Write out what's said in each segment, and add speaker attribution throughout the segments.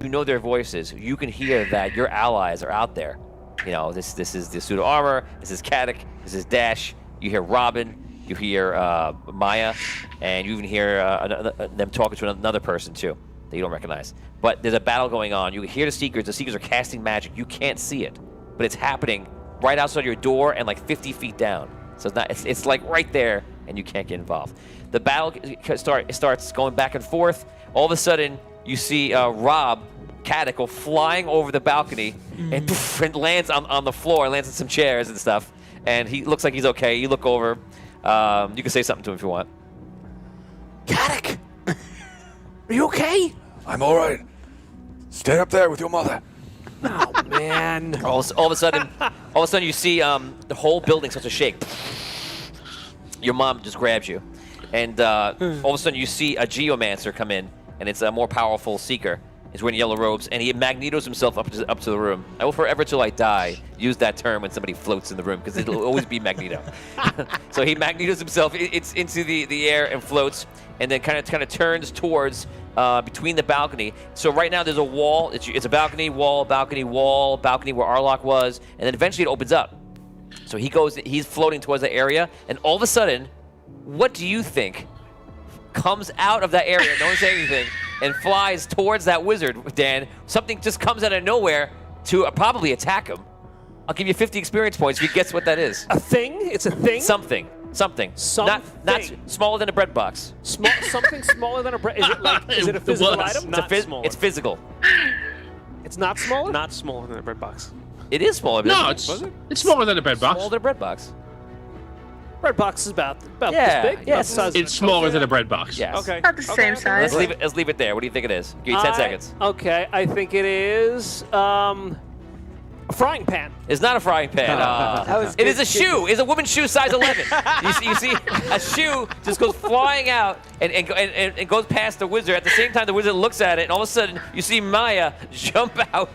Speaker 1: you know their voices. You can hear that your allies are out there. You know, this is the suit of armor. This is Caddick. This is Dash. You hear Robin. You hear Maya, and you even hear them talking to another person too that you don't recognize. But there's a battle going on. You hear the Seekers. The Seekers are casting magic. You can't see it, but it's happening right outside your door and like 50 feet down. So it's not. It's like right there, and you can't get involved. The battle starts going back and forth. All of a sudden, you see Rob Caddick go flying over the balcony and lands on the floor, lands on some chairs and stuff. And he looks like he's okay. You look over. You can say something to him if you want.
Speaker 2: Caddick! Are you okay?
Speaker 3: I'm all right. Stay up there with your mother.
Speaker 2: Oh, man.
Speaker 1: All of a sudden, you see the whole building starts to shake. Your mom just grabs you. And all of a sudden, you see a geomancer come in, and it's a more powerful seeker. He's wearing yellow robes, and he magnetos himself up to the room. I will forever till I die use that term when somebody floats in the room, because it'll always be Magneto. So he magnetos himself it's into the air and floats, and then kind of turns towards between the balcony. So right now there's a wall. It's a balcony, wall, balcony, wall, balcony where Arlock was, and then eventually it opens up. So he's floating towards the area, and all of a sudden, what do you think comes out of that area? No one say anything. And flies towards that wizard, Dan. Something just comes out of nowhere to probably attack him. I'll give you 50 experience points if you guess what that is.
Speaker 2: A thing? It's a thing?
Speaker 1: Something. Not smaller than a bread box.
Speaker 2: Something smaller than a bread. Is it a physical item?
Speaker 1: It's physical.
Speaker 2: It's not smaller? Not smaller than a bread box.
Speaker 1: It is smaller.
Speaker 4: No, it's smaller than a bread box.
Speaker 1: Smaller than a bread box.
Speaker 2: Bread box is about
Speaker 1: Yeah,
Speaker 2: this big.
Speaker 1: yeah,
Speaker 4: It's smaller than a bread box.
Speaker 1: Yes.
Speaker 2: Okay.
Speaker 5: About the same size.
Speaker 1: Let's leave it there. What do you think it is? Give you 10 seconds.
Speaker 2: Okay, I think it is a frying pan.
Speaker 1: It's not a frying pan. It is a shoe. It's a woman's shoe, size 11. you see a shoe just goes flying out and goes past the wizard. At the same time, the wizard looks at it, and all of a sudden, you see Maya jump out,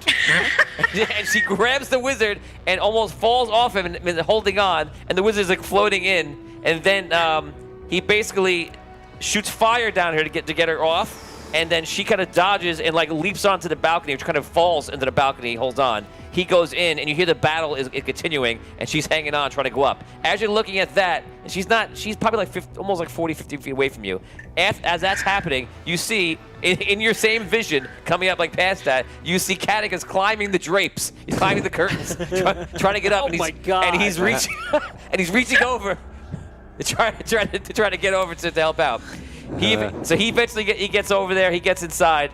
Speaker 1: and she grabs the wizard and almost falls off him and holding on, and the wizard's like floating in, and then he basically shoots fire down her to get her off. And then she kind of dodges and like leaps onto the balcony, which kind of falls into the balcony, holds on. He goes in, and you hear the battle is continuing, and she's hanging on, trying to go up. As you're looking at that, and she's probably like almost like 40, 50 feet away from you. As that's happening, you see, in your same vision, coming up like past that, you see Caddick is climbing the drapes. He's climbing the curtains, trying to get up.
Speaker 2: Oh my God.
Speaker 1: And he's reaching, reaching over to try to get over to help out. So he eventually gets over there. He gets inside,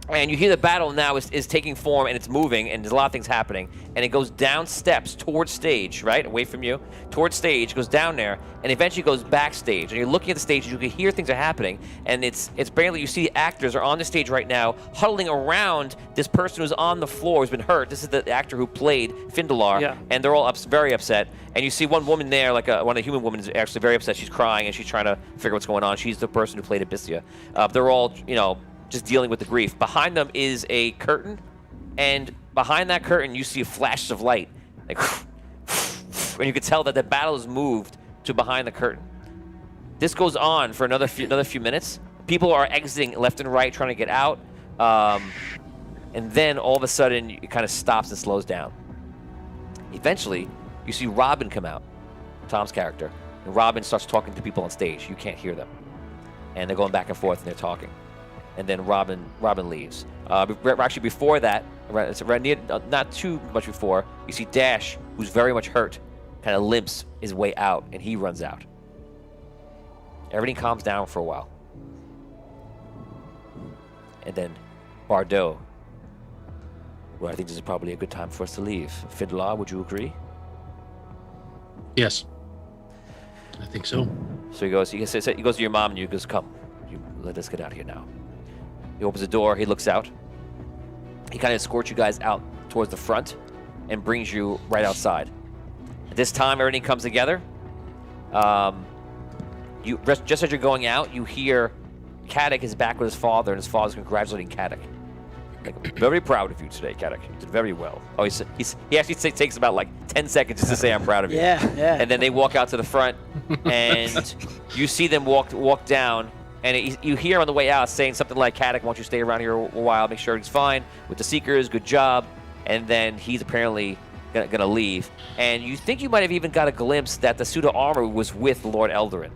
Speaker 1: and you hear the battle now is taking form, and it's moving, and there's a lot of things happening. And it goes down steps towards stage, right away from you, towards stage. Goes down there, and eventually goes backstage. And you're looking at the stage, and you can hear things are happening. And it's barely you see the actors are on the stage right now, huddling around this person who's on the floor who's been hurt. This is the actor who played Findalar, and they're all very upset. And you see one woman there, like one of the human women, is actually very upset. She's crying, and she's trying to figure what's going on. She's the person who played Abyssia. They're all, just dealing with the grief. Behind them is a curtain, and behind that curtain, you see flashes of light, like, and you can tell that the battle has moved to behind the curtain. This goes on for another few minutes. People are exiting left and right, trying to get out, and then all of a sudden, it kind of stops and slows down. Eventually, you see Robin come out, Tom's character, and Robin starts talking to people on stage. You can't hear them, and they're going back and forth, and they're talking. And then Robin leaves. Actually, before that, not too much before, you see Dash, who's very much hurt, kind of limps his way out, and he runs out. Everything calms down for a while. And then Bardot. Well, I think this is probably a good time for us to leave. Findalar, would you agree?
Speaker 4: Yes. I think so.
Speaker 1: So he goes to your mom, and he goes, come, let us get out of here now. He opens the door, he looks out. He kind of escorts you guys out towards the front and brings you right outside. At this time, everything comes together. Just as you're going out, you hear Caddick is back with his father, and his father's congratulating Caddick. Like, I'm very proud of you today, Caddick. You did very well. Oh, he actually takes about like 10 seconds just to say I'm proud of you.
Speaker 6: Yeah.
Speaker 1: And then they walk out to the front, and you see them walk down. And you hear him on the way out saying something like, Caddick, why don't you stay around here a while, make sure he's fine with the Seekers, good job. And then he's apparently gonna leave. And you think you might have even got a glimpse that the suit of armor was with Lord Eldarin.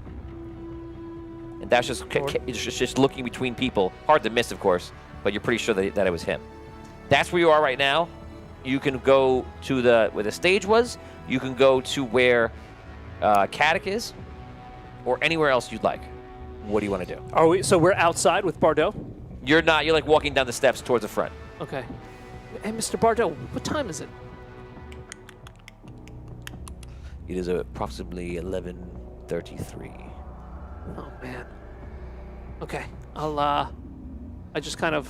Speaker 1: And that's just looking between people. Hard to miss, of course, but you're pretty sure that it was him. That's where you are right now. You can go to where the stage was. You can go to where Caddick is, or anywhere else you'd like. What do you want to do?
Speaker 2: So we're outside with Bardot?
Speaker 1: You're not. You're like walking down the steps towards the front.
Speaker 2: Okay. Hey, Mr. Bardot, what time is it?
Speaker 1: It is approximately 11:33.
Speaker 2: Oh man. Okay. I just kind of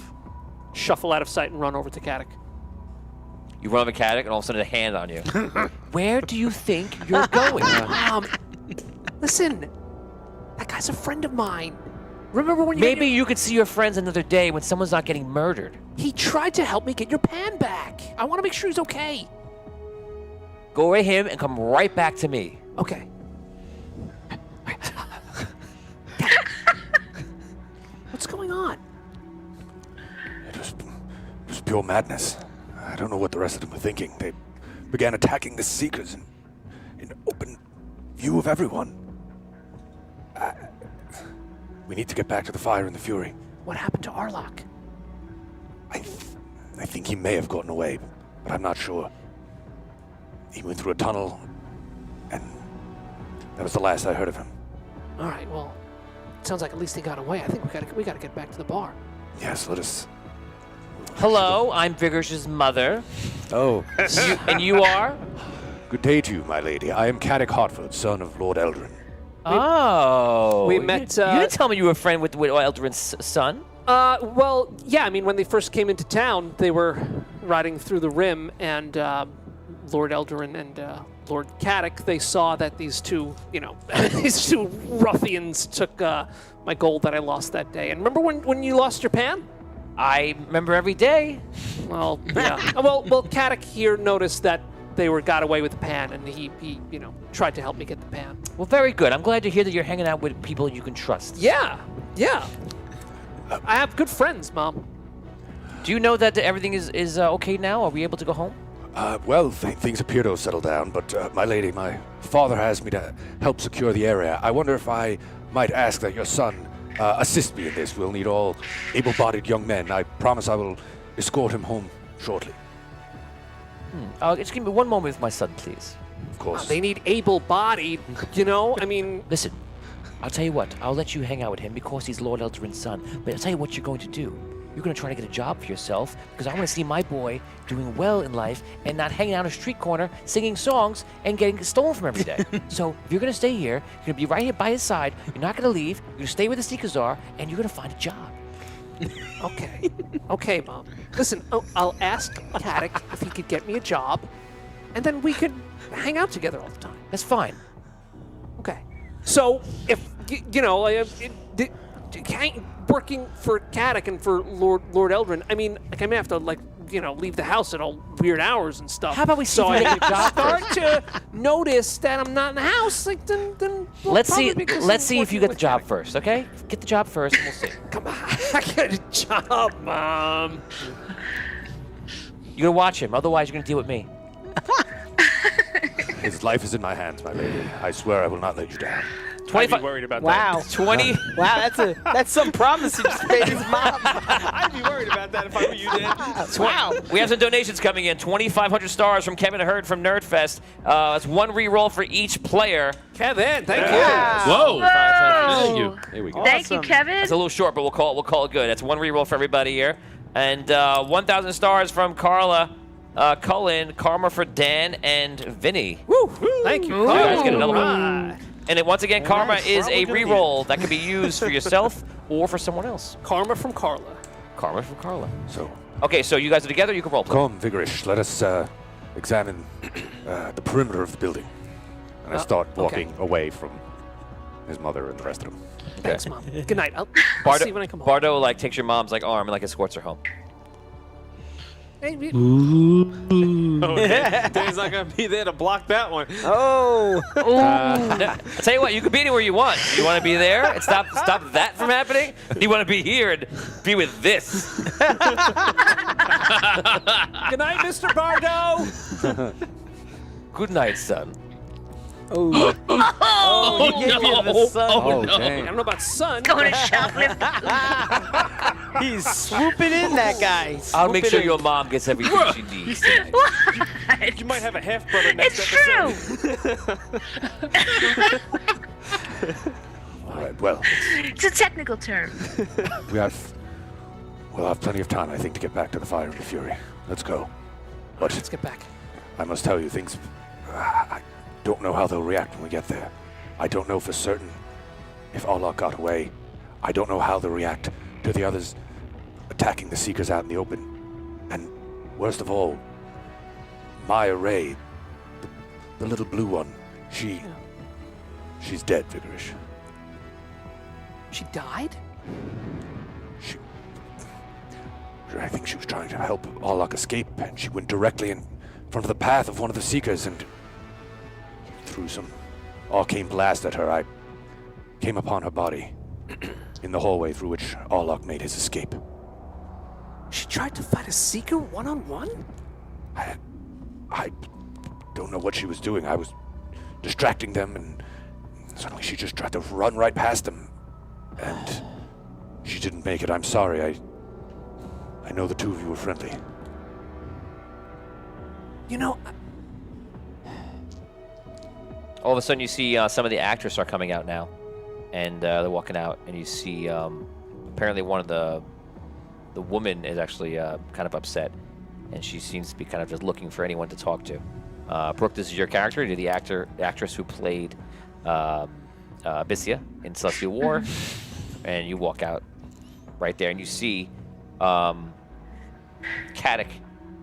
Speaker 2: shuffle out of sight and run over to Caddick.
Speaker 1: You run over Caddick, and all of a sudden a hand on you. Where do you think you're going?
Speaker 2: Listen, that guy's a friend of mine. Remember when
Speaker 1: Maybe you could see your friends another day when someone's not getting murdered.
Speaker 2: He tried to help me get your pan back. I want to make sure he's okay.
Speaker 1: Go away him and come right back to me.
Speaker 2: Okay. What's going on?
Speaker 3: It was pure madness. I don't know what the rest of them were thinking. They began attacking the Seekers in open view of everyone. We need to get back to the fire and the fury.
Speaker 2: What happened to Arlok?
Speaker 3: I think he may have gotten away, but I'm not sure. He went through a tunnel, and that was the last I heard of him.
Speaker 2: All right, well, it sounds like at least he got away. I think we gotta get back to the bar.
Speaker 3: Yes, let us...
Speaker 1: Hello, I'm Vigorsh's mother.
Speaker 3: Oh.
Speaker 1: And you are?
Speaker 3: Good day to you, my lady. I am Caddick Hartford, son of Lord Eldarin.
Speaker 2: We met...
Speaker 1: You didn't tell me you were a friend with Eldarin's son.
Speaker 2: Well, yeah, I mean, when they first came into town, they were riding through the Rim, and Lord Eldarin and Lord Caddick, they saw that these two, these two ruffians took my gold that I lost that day. And remember when you lost your pan?
Speaker 1: I remember every day.
Speaker 2: Well, yeah. well, Caddick here noticed that they got away with the pan, and he tried to help me get the pan.
Speaker 1: Well, very good. I'm glad to hear that you're hanging out with people you can trust.
Speaker 2: Yeah. I have good friends, Mom.
Speaker 1: Do you know that everything is okay now? Are we able to go home?
Speaker 3: Well, things appear to have settled down, but my lady, my father has me to help secure the area. I wonder if I might ask that your son assist me in this. We'll need all able-bodied young men. I promise I will escort him home shortly.
Speaker 1: Just give me one moment with my son, please.
Speaker 3: Of course.
Speaker 2: They need able-bodied, I mean...
Speaker 1: Listen, I'll tell you what. I'll let you hang out with him because he's Lord Eldarin's son. But I'll tell you what you're going to do. You're going to try to get a job for yourself because I want to see my boy doing well in life and not hanging out on a street corner singing songs and getting stolen from every day. So if you're going to stay here, you're going to be right here by his side. You're not going to leave. You're going to stay where the Seekers are, and you're going to find a job.
Speaker 2: Okay, Mom. Listen, I'll ask Caddick if he could get me a job, and then we could hang out together all the time.
Speaker 1: That's fine.
Speaker 2: Okay. So if working for Caddick and for Lord Eldarin, I mean, I may have to leave the house at all weird hours and stuff.
Speaker 1: How about we see if
Speaker 2: I
Speaker 1: we get a job
Speaker 2: start to notice that I'm not in the house? Then
Speaker 1: let's see if you get the job first, okay? Get the job first, and we'll see.
Speaker 2: Come on, I get a job, Mom.
Speaker 1: You're gonna watch him, otherwise you're gonna deal with me.
Speaker 3: His life is in my hands, my lady. I swear I will not let you down.
Speaker 5: 25. I'd be worried about
Speaker 6: wow.
Speaker 5: that.
Speaker 1: 20.
Speaker 6: Wow, that's some promise he just made his mom.
Speaker 5: I'd be worried about that if I were you, Dan.
Speaker 6: Wow.
Speaker 1: We have some donations coming in. 2,500 stars from Kevin Hurd from Nerdfest. That's one re-roll for each player.
Speaker 2: Kevin, thank
Speaker 4: Whoa. Thank you.
Speaker 5: Here we go.
Speaker 7: Thank you, Kevin.
Speaker 1: It's a little short, but we'll call it good. That's one re-roll for everybody here. And 1,000 stars from Carla, Cullen, Karma for Dan, and Vinny.
Speaker 2: Woo! Thank you.
Speaker 1: You guys get another one.
Speaker 2: Right.
Speaker 1: And once again, Karma
Speaker 5: nice.
Speaker 1: is a
Speaker 5: Probably gonna
Speaker 1: re-roll that can be used for yourself or for someone else.
Speaker 2: Karma from Carla.
Speaker 1: Karma from Carla.
Speaker 3: So,
Speaker 1: Okay, so you guys are together. You can roll.
Speaker 3: come, Vigorish. Let us examine the perimeter of the building. And I start walking away from his mother and the rest of them.
Speaker 2: Thanks, Mom. Good night. I'll see you when I come home.
Speaker 1: Bardo takes your mom's arm and escorts her home.
Speaker 2: Hey,
Speaker 5: Oh, Dan's not gonna be there to block that one.
Speaker 6: Oh.
Speaker 1: I'll tell you what, you can be anywhere you want. You want to be there and stop that from happening? You want to be here and be with this?
Speaker 2: Good night, Mr. Bardo.
Speaker 1: Good night, son.
Speaker 6: Oh.
Speaker 4: Oh,
Speaker 6: he gave you the
Speaker 4: no.
Speaker 6: sun.
Speaker 3: Oh,
Speaker 2: I
Speaker 3: dang.
Speaker 2: don't know about son.
Speaker 7: Going to shoplift.
Speaker 6: He's swooping in, that guy.
Speaker 1: I'll make
Speaker 6: Swooping
Speaker 1: sure
Speaker 6: in.
Speaker 1: your mom gets everything she needs tonight.
Speaker 5: You might have a half brother next
Speaker 7: It's
Speaker 5: episode.
Speaker 7: true.
Speaker 3: All right, well,
Speaker 7: It's a technical term.
Speaker 3: we'll have plenty of time, I think, to get back to the Fire and the Fury. Let's go. But
Speaker 2: Let's get back.
Speaker 3: I must tell you, things... I don't know how they'll react when we get there. I don't know for certain if Allah got away. I don't know how they'll react to the others attacking the Seekers out in the open. And worst of all, Maya Ray, the little blue one, she's dead, Vigorish.
Speaker 2: She died?
Speaker 3: I think she was trying to help Orlok escape, and she went directly in front of the path of one of the Seekers and threw some arcane blast at her. I came upon her body in the hallway through which Orlok made his escape.
Speaker 2: She tried to fight a Seeker one-on-one?
Speaker 3: I don't know what she was doing. I was distracting them, and suddenly she just tried to run right past them. And she didn't make it. I'm sorry. I know the two of you were friendly.
Speaker 2: You know,
Speaker 1: All of a sudden, you see some of the actors are coming out now, and they're walking out, and you see apparently one of the woman is actually kind of upset, and she seems to be kind of just looking for anyone to talk to. Brooke, this is your character. You're the actress who played Abyssia in Celestial War, and you walk out right there, and you see Caddick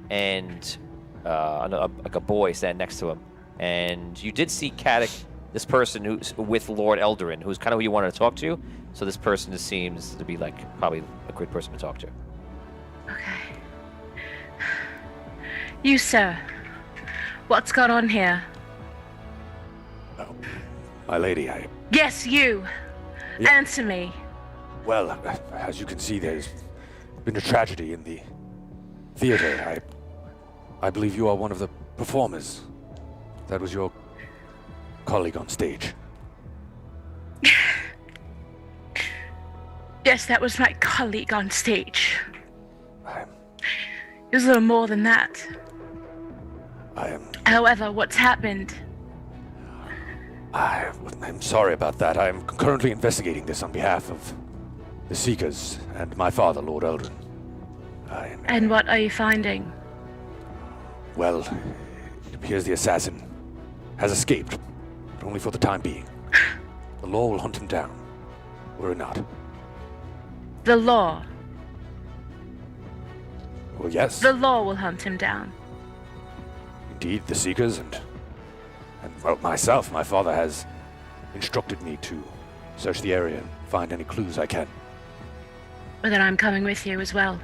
Speaker 1: and like a boy standing next to him. And you did see Caddick, this person who's with Lord Eldarin, who's kind of who you wanted to talk to. So this person just seems to be like probably a good person to talk to.
Speaker 7: Okay. You, sir. What's gone on here?
Speaker 3: My lady,
Speaker 7: Yes, you.
Speaker 3: Yeah.
Speaker 7: Answer me.
Speaker 3: well, as you can see, there's been a tragedy in the theater. I believe you are one of the performers. That was your colleague on stage.
Speaker 7: Yes, that was my colleague on stage.
Speaker 3: I
Speaker 7: It was a little more than that.
Speaker 3: am
Speaker 7: However, what's happened?
Speaker 3: I'm sorry about that. I am currently investigating this on behalf of the Seekers and my father, Lord Eldrin.
Speaker 7: And what are you finding?
Speaker 3: Well, it appears the assassin has escaped, but only for the time being. The law will hunt him down, were it not.
Speaker 7: The law.
Speaker 3: Well, yes,
Speaker 7: The law will hunt him down.
Speaker 3: indeed, the Seekers and well, myself, my father has instructed me to search the area and find any clues I can.
Speaker 7: Well, then I'm coming with you as well.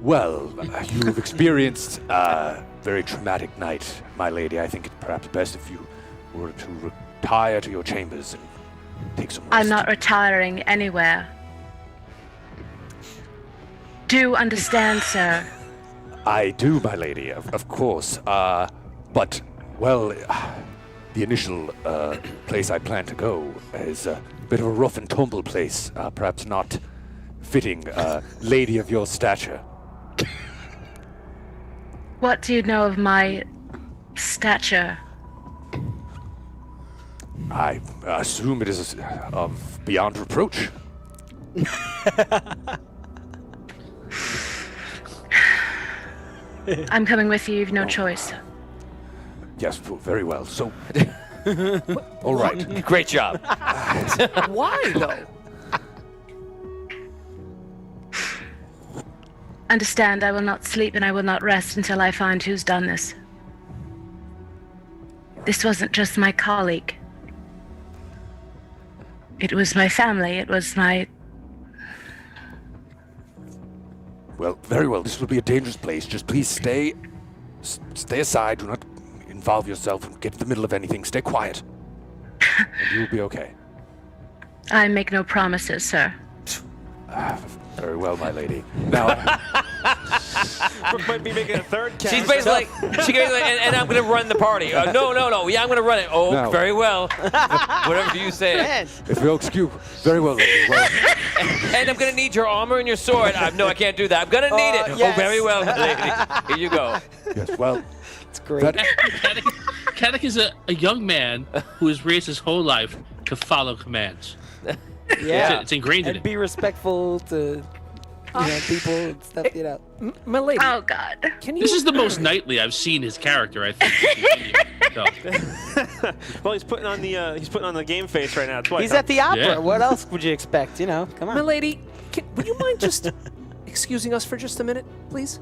Speaker 3: Well, you've experienced a very traumatic night, my lady. I think it's perhaps best if you were to retire to your chambers and take some rest.
Speaker 7: I'm not retiring anywhere. Do understand, sir.
Speaker 3: I do, my lady, of course. But, well, the initial place I plan to go is a bit of a rough and tumble place, perhaps not fitting a lady of your stature.
Speaker 7: What do you know of my stature?
Speaker 3: I assume it is of beyond reproach.
Speaker 7: I'm coming with you. You've no choice.
Speaker 3: Yes, very well. So, all right.
Speaker 1: Great job.
Speaker 2: why though?
Speaker 7: Understand, I will not sleep and I will not rest until I find who's done this. This wasn't just my colleague. It was my family. It was my...
Speaker 3: Well, very well. This will be a dangerous place. Just please stay aside. Do not involve yourself and get in the middle of anything. Stay quiet. And you will be okay.
Speaker 7: I make no promises, sir.
Speaker 3: Very well, my lady. Now,
Speaker 5: Brooke might be making a third cast.
Speaker 1: She's basically and I'm going to run the party. No. Yeah, I'm going to run it. Oh,
Speaker 3: No.
Speaker 1: very well. Whatever you say.
Speaker 6: Man.
Speaker 3: if you'll excuse, very well, lady. Well,
Speaker 1: And I'm going to need your armor and your sword. No, I can't do that. I'm going to need it.
Speaker 6: Yes.
Speaker 1: Oh, very well, lady. Here you go.
Speaker 3: yes, well,
Speaker 6: It's great.
Speaker 3: that,
Speaker 4: Kadek is a young man who has raised his whole life to follow commands.
Speaker 6: yeah.
Speaker 4: It's ingrained in
Speaker 6: And
Speaker 4: him.
Speaker 6: be respectful to people and stuff, you know.
Speaker 2: My lady,
Speaker 7: Oh, God.
Speaker 2: can you...
Speaker 4: This is the most knightly I've seen his character, I think. So,
Speaker 5: Well, he's putting on the game face right now. That's why
Speaker 6: He's at the opera.
Speaker 4: Yeah.
Speaker 6: What else would you expect? You know, come
Speaker 2: My
Speaker 6: on.
Speaker 2: lady, would you mind just excusing us for just a minute, please?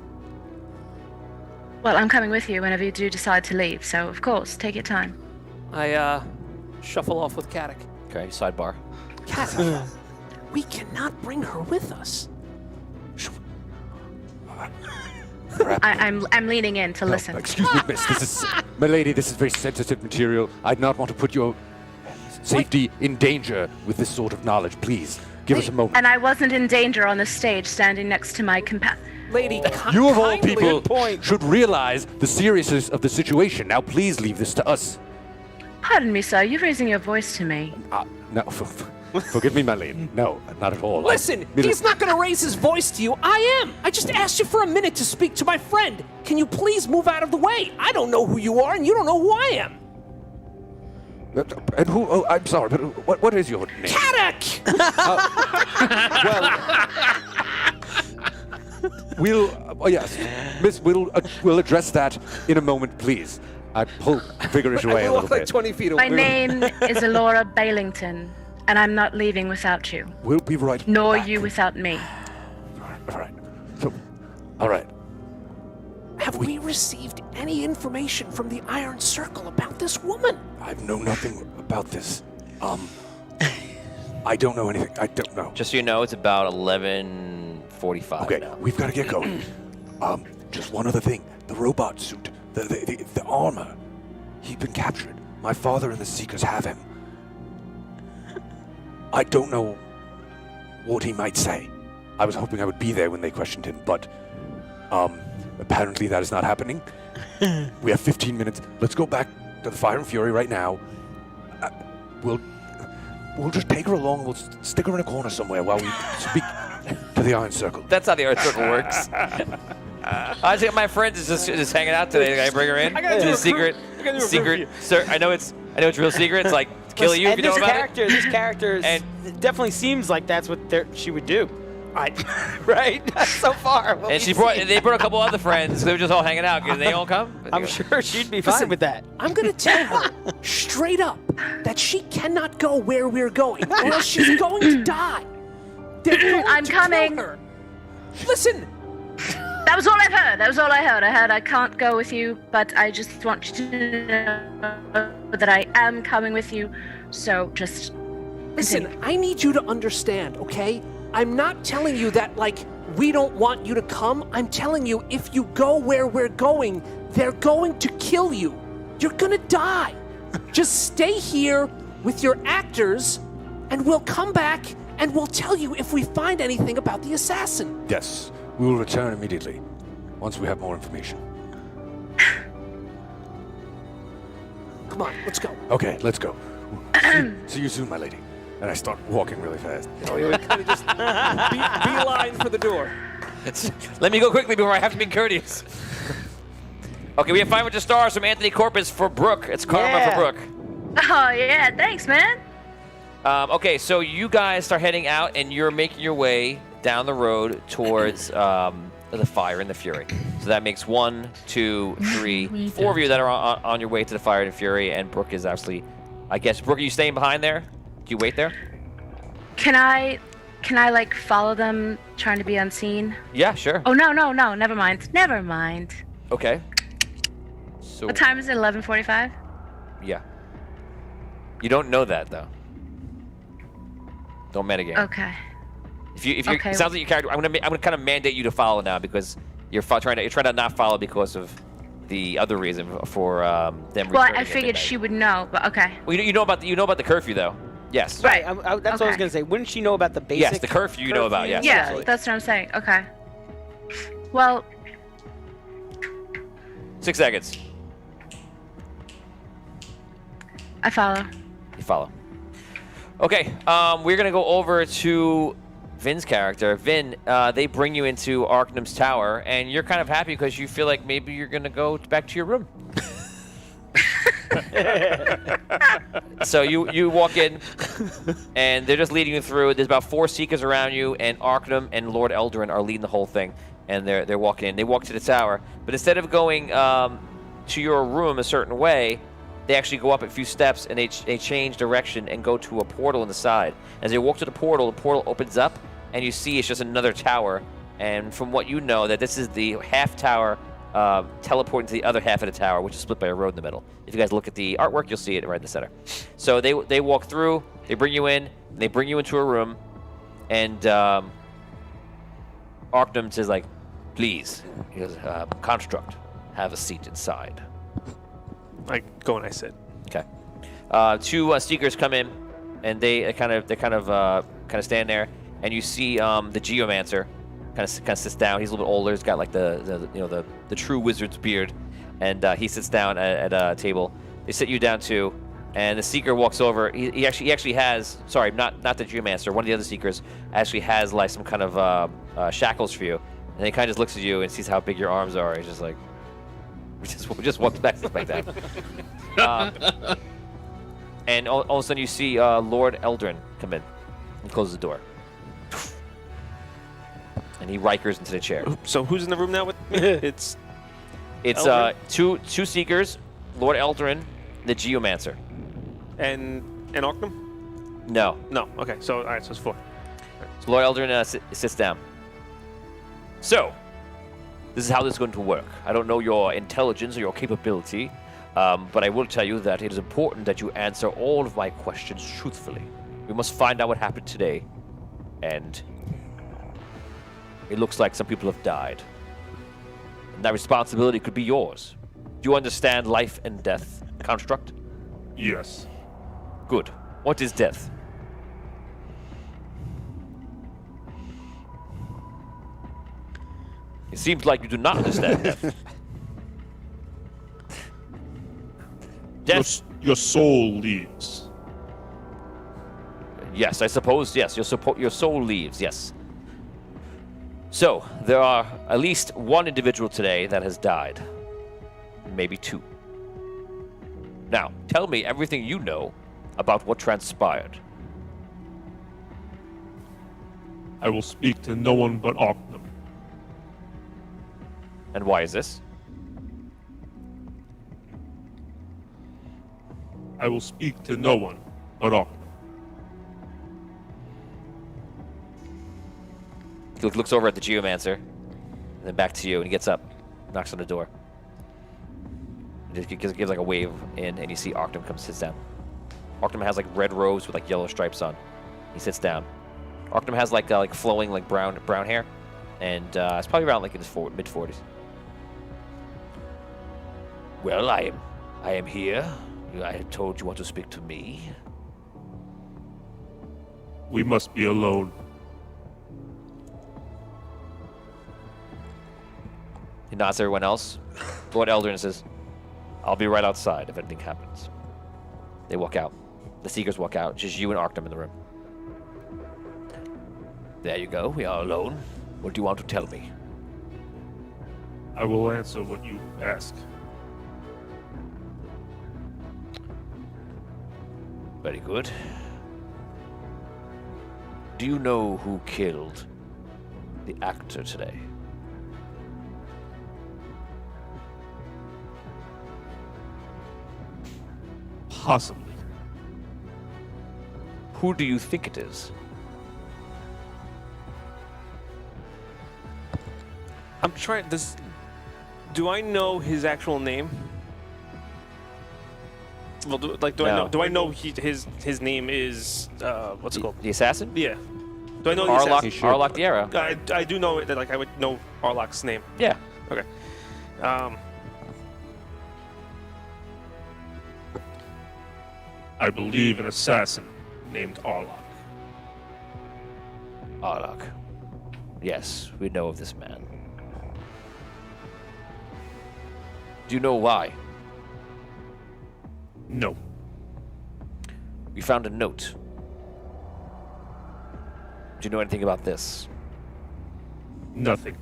Speaker 7: Well, I'm coming with you whenever you do decide to leave, so of course, take your time.
Speaker 2: I shuffle off with Kadek.
Speaker 1: Okay, sidebar.
Speaker 2: Kadek, we cannot bring her with us.
Speaker 7: I'm leaning in to listen.
Speaker 3: excuse me, miss. This is, my lady. This is very sensitive material. I'd not want to put your safety in danger with this sort of knowledge. Please, give us a moment.
Speaker 7: And I wasn't in danger on the stage standing next to my
Speaker 2: Lady,
Speaker 3: You of all
Speaker 2: kindly-
Speaker 3: people
Speaker 6: point.
Speaker 3: should realize the seriousness of the situation. Now, please leave this to us.
Speaker 7: Pardon me, sir, you're raising your voice to me.
Speaker 3: No, forgive me, my lady. No, not at all.
Speaker 2: Listen, he's not going to raise his voice to you. I am. I just asked you for a minute to speak to my friend. Can you please move out of the way? I don't know who you are, and you don't know who I am.
Speaker 3: And who? Oh, I'm sorry, but what is your name?
Speaker 2: Kadek!
Speaker 3: Oh yes, Miss. We'll address that in a moment, please. I pull Vigorish away
Speaker 2: I
Speaker 3: a little
Speaker 2: walk like
Speaker 3: bit.
Speaker 2: 20 feet
Speaker 7: My
Speaker 2: away.
Speaker 7: name is Elora Bailington, and I'm not leaving without you,
Speaker 3: We'll be right.
Speaker 7: nor
Speaker 3: back.
Speaker 7: you without me.
Speaker 3: All right. So, all right.
Speaker 2: Have we received any information from the Iron Circle about this woman?
Speaker 3: I know nothing about this. I don't know anything. I don't know.
Speaker 1: Just so you know, it's about 11:45
Speaker 3: Okay,
Speaker 1: now.
Speaker 3: we've got to get going. Just one other thing. The robot suit, the armor. He's been captured. My father and the Seekers have him. I don't know what he might say. I was hoping I would be there when they questioned him, but apparently that is not happening. We have 15 minutes. Let's go back to the Fire and Fury right now. We'll just take her along. We'll stick her in a corner somewhere while we speak to the Iron Circle.
Speaker 1: That's how the Iron Circle works. I think my friend is just hanging out today. Can I bring her in?
Speaker 5: I gotta do a
Speaker 1: secret,
Speaker 5: I gotta do a
Speaker 1: secret.
Speaker 5: review.
Speaker 1: Sir, I know it's real secret. It's like kill you if
Speaker 6: and
Speaker 1: you know
Speaker 6: this
Speaker 1: about
Speaker 6: character, This character
Speaker 1: And-
Speaker 6: it definitely seems like that's what she would do. Right? So far.
Speaker 1: it. And they brought a couple other friends. They were just all hanging out. Can they all come?
Speaker 6: I'm sure she'd be fine with that.
Speaker 2: I'm going to tell her straight up that she cannot go where we're going, or else she's going to die. They're going
Speaker 7: I'm
Speaker 2: to
Speaker 7: coming.
Speaker 2: kill her. Listen,
Speaker 7: That was all I've heard. That was all I heard. I heard I can't go with you, but I just want you to know that I am coming with you. So just
Speaker 2: listen, I need you to understand, okay? I'm not telling you that, like, we don't want you to come. I'm telling you, if you go where we're going, they're going to kill you. You're gonna die. Just stay here with your actors, and we'll come back and we'll tell you if we find anything about the assassin.
Speaker 3: Yes, we will return immediately once we have more information.
Speaker 2: Come on, let's go.
Speaker 3: Okay, let's go. See you soon, my lady. And I start walking really fast.
Speaker 2: Oh, you kind of just beeline for the door.
Speaker 1: Let me go quickly before I have to be courteous. Okay, we have 500 stars from Anthony Corpus for Brooke. It's karma
Speaker 6: Yeah.
Speaker 1: for Brooke.
Speaker 7: Oh yeah, thanks, man.
Speaker 1: Okay, so you guys start heading out, and you're making your way down the road towards the Fire and the Fury. So that makes 1, 2, 3, 4 of you that are on your way to the Fire and Fury, and Brooke is actually, I guess, Brooke, are you staying behind there? Do you wait there?
Speaker 7: Can I like follow them, trying to be unseen?
Speaker 1: Yeah, sure.
Speaker 7: Oh no, never mind. Never mind.
Speaker 1: Okay. So
Speaker 7: What time is it? 11:45.
Speaker 1: yeah. You don't know that though. Don't metagame.
Speaker 7: Okay.
Speaker 1: If you
Speaker 7: Okay.
Speaker 1: it sounds like your character, I'm gonna kind of mandate you to follow now because you're trying to not follow because of the other reason for them.
Speaker 7: Well,
Speaker 1: returning
Speaker 7: I
Speaker 1: at
Speaker 7: figured
Speaker 1: midnight.
Speaker 7: she would know, but okay.
Speaker 1: Well, you know about the curfew though. Yes.
Speaker 6: Right. That's what I was
Speaker 7: Okay.
Speaker 6: gonna say. Wouldn't she know about the basic?
Speaker 1: Yes, the curfew you know about. Yes.
Speaker 7: Yeah,
Speaker 1: absolutely.
Speaker 7: that's what I'm saying. Okay. Well,
Speaker 1: 6 seconds.
Speaker 7: I follow.
Speaker 1: You follow. Okay, we're gonna go over to Vin's character. Vin, they bring you into Arcanum's tower, and you're kind of happy because you feel like maybe you're gonna go back to your room. So you walk in, and they're just leading you through. There's about 4 Seekers around you, and Arcanum and Lord Eldarin are leading the whole thing. And they're walking in. They walk to the tower, but instead of going to your room a certain way, they actually go up a few steps and they change direction and go to a portal on the side. As they walk to the portal opens up, and you see it's just another tower. And from what you know, that this is the half tower teleporting to the other half of the tower, which is split by a road in the middle. If you guys look at the artwork, you'll see it right in the center. So they walk through, they bring you in, and they bring you into a room, and Arcanum says like, "Please," he goes, "Construct, have a seat inside."
Speaker 5: I go and I sit.
Speaker 1: Okay. 2 Seekers come in, and they kind of stand there, and you see the Geomancer kind of sits down. He's a little bit older. He's got like the true wizard's beard, and he sits down at a table. They sit you down too, and the Seeker walks over. He actually has, sorry, not the Geomancer. One of the other Seekers actually has like some kind of shackles for you, and he kind of just looks at you and sees how big your arms are. He's just like, just walks back down. And all of a sudden you see Lord Eldarin come in and close the door. And he Rikers into the chair.
Speaker 5: So who's in the room now with me? It's Eldarin?
Speaker 1: two Seekers, Lord Eldarin, the Geomancer.
Speaker 5: and Arcanum?
Speaker 1: No.
Speaker 5: No. Okay. So all right. So it's 4.
Speaker 1: So Lord Eldarin sits down. So, this is how this is going to work. I don't know your intelligence or your capability, but I will tell you that it is important that you answer all of my questions truthfully. We must find out what happened today, and it looks like some people have died. And that responsibility could be yours. Do you understand life and death, Construct?
Speaker 8: Yes.
Speaker 1: Good. What is death? It seems like you do not understand death. Death.
Speaker 8: Your soul leaves.
Speaker 1: Yes, I suppose. Yes, your soul leaves. Yes. So there are at least 1 individual today that has died, maybe 2. Now, tell me everything you know about what transpired.
Speaker 8: I will speak to no one but Arcanum.
Speaker 1: And why is this?
Speaker 8: I will speak to no one but Arcanum.
Speaker 1: He looks over at the Geomancer, and then back to you, and he gets up, knocks on the door. He just gives like a wave in, and you see Arcanum come sits down. Arcanum has like red robes with like yellow stripes on. He sits down. Arcanum has like flowing like brown hair, and it's probably around like in his mid-40s. Well, I am here. I had told you want to speak to me.
Speaker 8: We must be alone.
Speaker 1: He nods to everyone else. Lord Eldarin says, "I'll be right outside if anything happens." They walk out. The Seekers walk out. Just you and Arcanum in the room. There you go. We are alone. What do you want to tell me?
Speaker 8: I will answer what you ask.
Speaker 1: Very good. Do you know who killed the actor today?
Speaker 8: Possibly.
Speaker 1: Who do you think it is?
Speaker 5: I'm trying. Do I know his actual name? Well, do I
Speaker 1: No.
Speaker 5: know? Do I know his name is what's it called?
Speaker 1: The assassin?
Speaker 5: Yeah. Do I know the assassin?
Speaker 1: Arlock the Arrow.
Speaker 5: I do know that. Like I would know Arlock's name.
Speaker 1: Yeah.
Speaker 5: Okay.
Speaker 8: I believe an assassin named Arlock.
Speaker 1: Arlock. Yes, we know of this man. Do you know why?
Speaker 8: No.
Speaker 1: We found a note. Do you know anything about this?
Speaker 8: Nothing.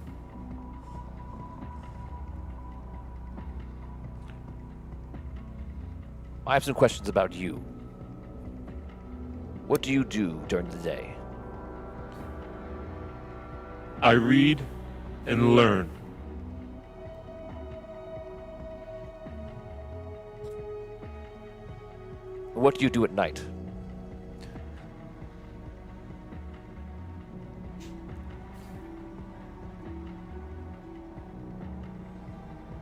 Speaker 1: I have some questions about you. What do you do during the day?
Speaker 8: I read and learn.
Speaker 1: What do you do at night?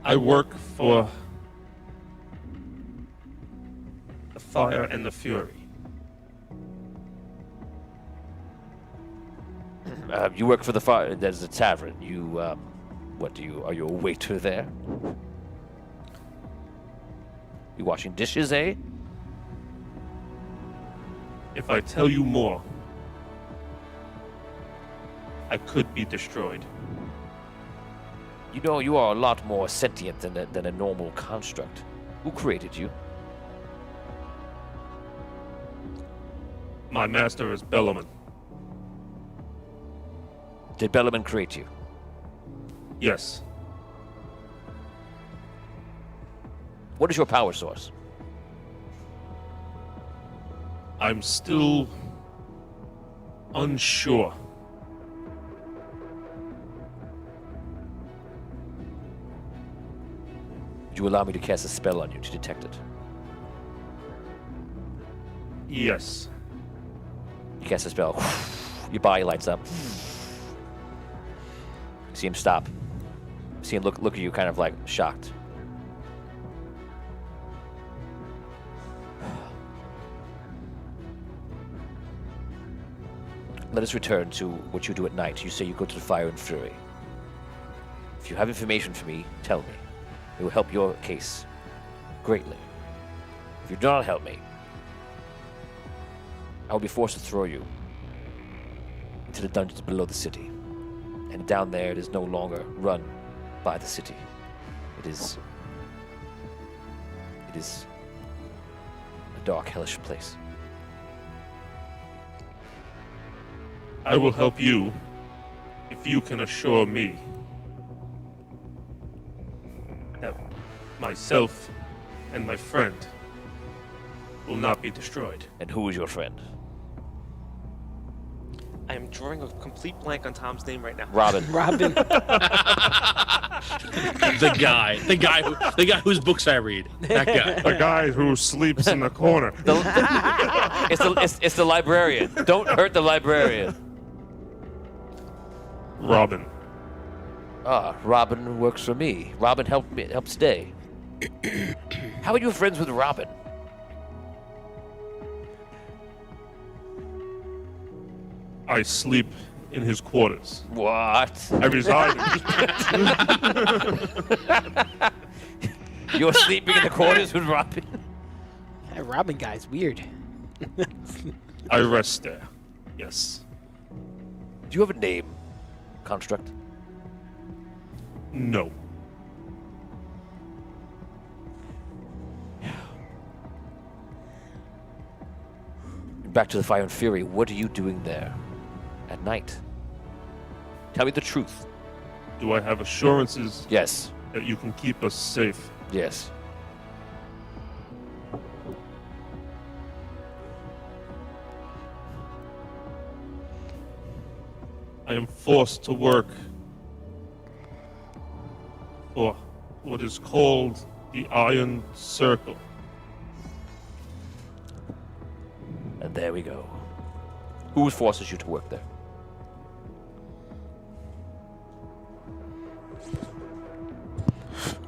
Speaker 8: I work for the Fire and the Fury.
Speaker 1: You work for the fire. There's a tavern. You, what do you? Are you a waiter there? You washing dishes, eh?
Speaker 8: If I tell you more, I could be destroyed.
Speaker 1: You know, you are a lot more sentient than a normal construct. Who created you?
Speaker 8: My master is Bellaman.
Speaker 1: Did Bellaman create you?
Speaker 8: Yes.
Speaker 1: What is your power source?
Speaker 8: I'm still unsure.
Speaker 1: Would you allow me to cast a spell on you to detect it?
Speaker 8: Yes.
Speaker 1: You cast a spell. Your body lights up. See him stop. See him look at you kind of like shocked. Let us return to what you do at night. You say you go to the Fire and Fury. If you have information for me, tell me. It will help your case greatly. If you do not help me, I will be forced to throw you into the dungeons below the city. And down there, it is no longer run by the city. It is a dark, hellish place.
Speaker 8: I will help you if you can assure me that myself and my friend will not be destroyed.
Speaker 1: And who is your friend?
Speaker 5: I am drawing a complete blank on Tom's name right now.
Speaker 1: Robin.
Speaker 6: Robin.
Speaker 4: The guy whose books I read. That guy.
Speaker 8: The guy who sleeps in the corner.
Speaker 1: It's the librarian. Don't hurt the librarian.
Speaker 8: Robin.
Speaker 1: Ah, Robin works for me. Robin helped stay. How are you friends with Robin?
Speaker 8: I sleep in his quarters.
Speaker 1: What?
Speaker 8: I reside in
Speaker 1: You're sleeping in the quarters with Robin?
Speaker 6: That Robin guy's weird.
Speaker 8: I rest there. Yes.
Speaker 1: Do you have a name, Construct?
Speaker 8: No.
Speaker 1: Back to the Fire and Fury. What are you doing there at night? Tell me the truth.
Speaker 8: Do I have assurances
Speaker 1: Yes.
Speaker 8: that you can keep us safe?
Speaker 1: Yes.
Speaker 8: I am forced to work for what is called the Iron Circle.
Speaker 1: And there we go. Who forces you to work there?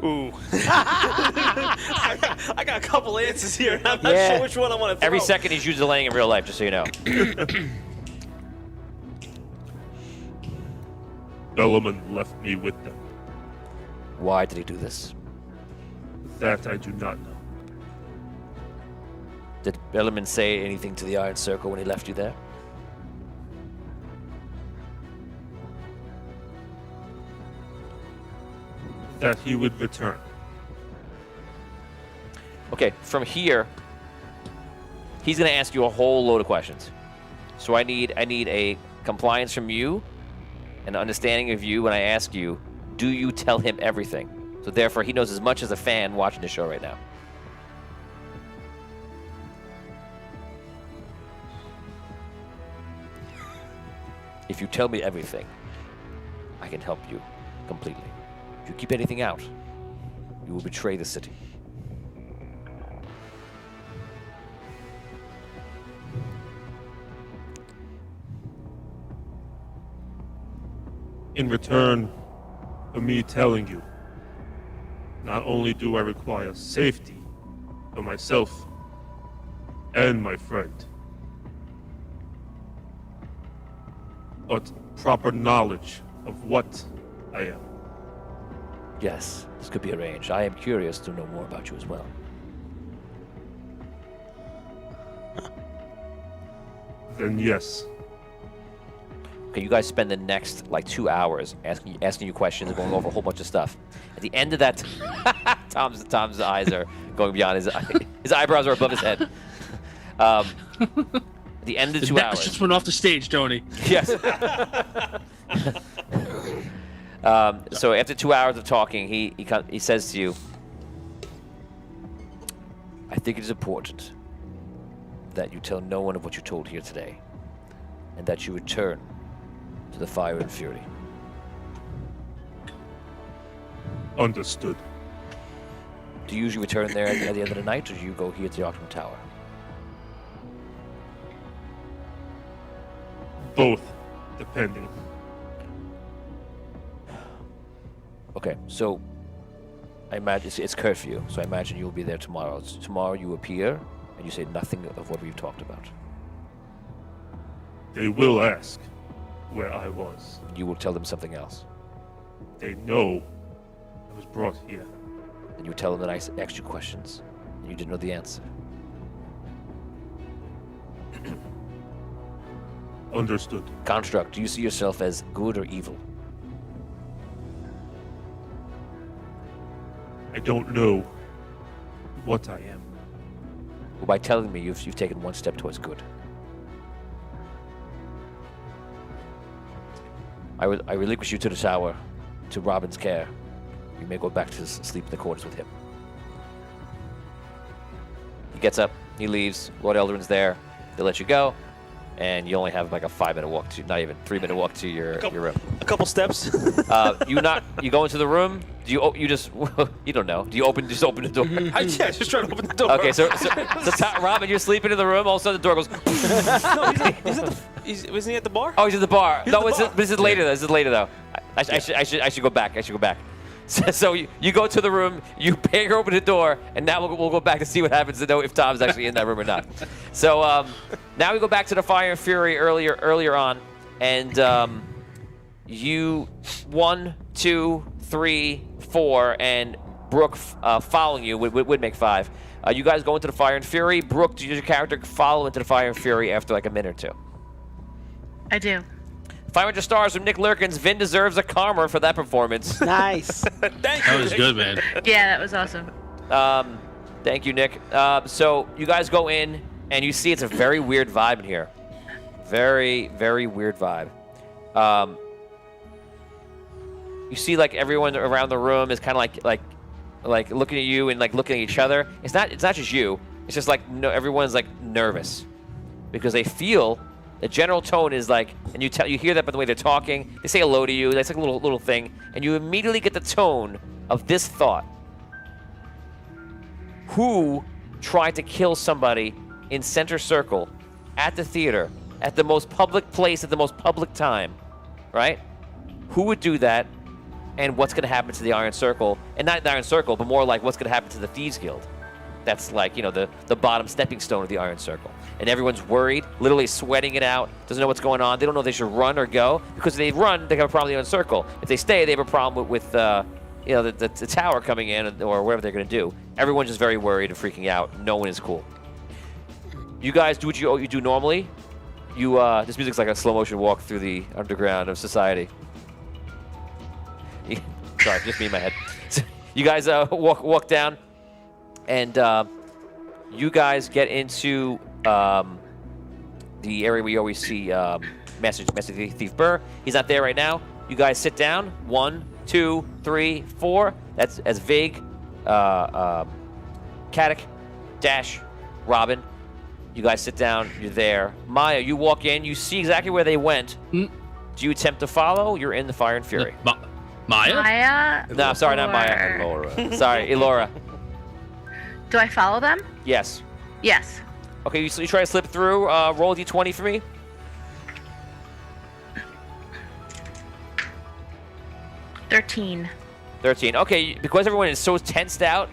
Speaker 5: Ooh. I got a couple answers here, and I'm not sure which one I want to throw.
Speaker 1: Every second he's usually laying in real life, just so you know.
Speaker 8: Bellarmine left me with them.
Speaker 1: Why did he do this?
Speaker 8: That I do not know.
Speaker 1: Did Bellarmine say anything to the Iron Circle when he left you there?
Speaker 8: That he would return.
Speaker 1: Okay, from here, he's going to ask you a whole load of questions. So I need a compliance from you, an understanding of you when I ask you, do you tell him everything? So therefore, he knows as much as a fan watching the show right now. If you tell me everything, I can help you completely. If you keep anything out, you will betray the city.
Speaker 8: In return for me telling you, not only do I require safety for myself and my friend, but proper knowledge of what I am.
Speaker 1: Yes, this could be arranged. I am curious to know more about you as well.
Speaker 8: Then yes.
Speaker 1: Okay, you guys spend the next like 2 hours asking you questions and going over a whole bunch of stuff. At the end of that, Tom's eyes are going beyond his eyebrows are above his head. At the end of the 2
Speaker 4: The
Speaker 1: hours.
Speaker 4: Nets just went off the stage, Tony.
Speaker 1: Yes. So after 2 hours of talking, he says to you, I think it is important that you tell no one of what you told here today, and that you return to the Fire and Fury.
Speaker 8: Understood.
Speaker 1: Do you usually return there at the end of the night, or do you go here to the Arcane Tower?
Speaker 8: Both, depending.
Speaker 1: Okay, so I imagine it's curfew, so I imagine you'll be there tomorrow. Tomorrow you appear, and you say nothing of what we've talked about.
Speaker 8: They will ask where I was.
Speaker 1: You will tell them something else.
Speaker 8: They know I was brought here.
Speaker 1: And you tell them that I asked you questions, and you didn't know the answer.
Speaker 8: Understood.
Speaker 1: Construct, do you see yourself as good or evil?
Speaker 8: I don't know what I am.
Speaker 1: Well, by telling me, you've taken one step towards good. I relinquish you to the tower, to Robin's care. You may go back to sleep in the quarters with him. He gets up, he leaves. Lord Eldarin's there. They let you go, and you only have like a 5-minute walk to, not even 3-minute walk to your room.
Speaker 5: A couple steps.
Speaker 1: You go into the room. You just you don't know. Do you just open the door?
Speaker 5: Yeah, just trying to open the door.
Speaker 1: Okay, so Robin, you're sleeping in the room. All of a sudden the door goes.
Speaker 5: No, wasn't he at the bar?
Speaker 1: Oh, he's at the bar.
Speaker 5: He's
Speaker 1: No,
Speaker 5: at the bar.
Speaker 1: this is later. This is later though. I should go back. I should go back. So you go to the room, you bang open the door, and now we'll go back to see what happens to know if Tom's actually in that room or not. So now we go back to the Fire and Fury earlier on, and you 1, 2, 3, 4, and Brooke following you would make 5. You guys go into the Fire and Fury. Brooke, does your character follow into the Fire and Fury after like a minute or two?
Speaker 7: I do.
Speaker 1: 500 stars from Nick Lurkins. Vin deserves a karma for that performance.
Speaker 6: Nice.
Speaker 5: Thank
Speaker 4: That
Speaker 5: you.
Speaker 4: was good, man.
Speaker 7: Yeah, that was awesome.
Speaker 1: Thank you, Nick. So you guys go in, and you see it's a very weird vibe in here. Very, very weird vibe. You see, like everyone around the room is kind of like looking at you and like looking at each other. It's not just you. It's just like everyone's like nervous because they feel the general tone is like, and you hear that by the way they're talking. They say hello to you. That's like a little thing, and you immediately get the tone of this thought. Who tried to kill somebody in center circle at the theater at the most public place at the most public time, right? Who would do that, and what's going to happen to the Iron Circle? And not the Iron Circle, but more like what's going to happen to the Thieves Guild. That's like, the bottom stepping stone of the Iron Circle. and everyone's worried, literally sweating it out, doesn't know what's going on. They don't know if they should run or go, because if they run, they have a problem in a circle. If they stay, they have a problem with the tower coming in or whatever they're going to do. Everyone's just very worried and freaking out. No one is cool. You guys do what you do normally. This music's like a slow motion walk through the underground of society. Sorry, just me in my head. You guys walk down, and you guys get into the area where you always see Master Thief Burr. He's not there right now. You guys sit down. 1, 2, 3, 4. That's as Vig, Caddick, Dash, Robin. You guys sit down. You're there. Maya, you walk in. You see exactly where they went. Do you attempt to follow? You're in the Fire and Fury.
Speaker 4: Maya?
Speaker 7: Maya?
Speaker 1: No, sorry, not Maya.
Speaker 3: Laura.
Speaker 1: Sorry, Elora.
Speaker 7: Do I follow them?
Speaker 1: Yes.
Speaker 7: Yes.
Speaker 1: Okay, you try to slip through. Roll a d20 for me.
Speaker 7: 13.
Speaker 1: 13. Okay, because everyone is so tensed out,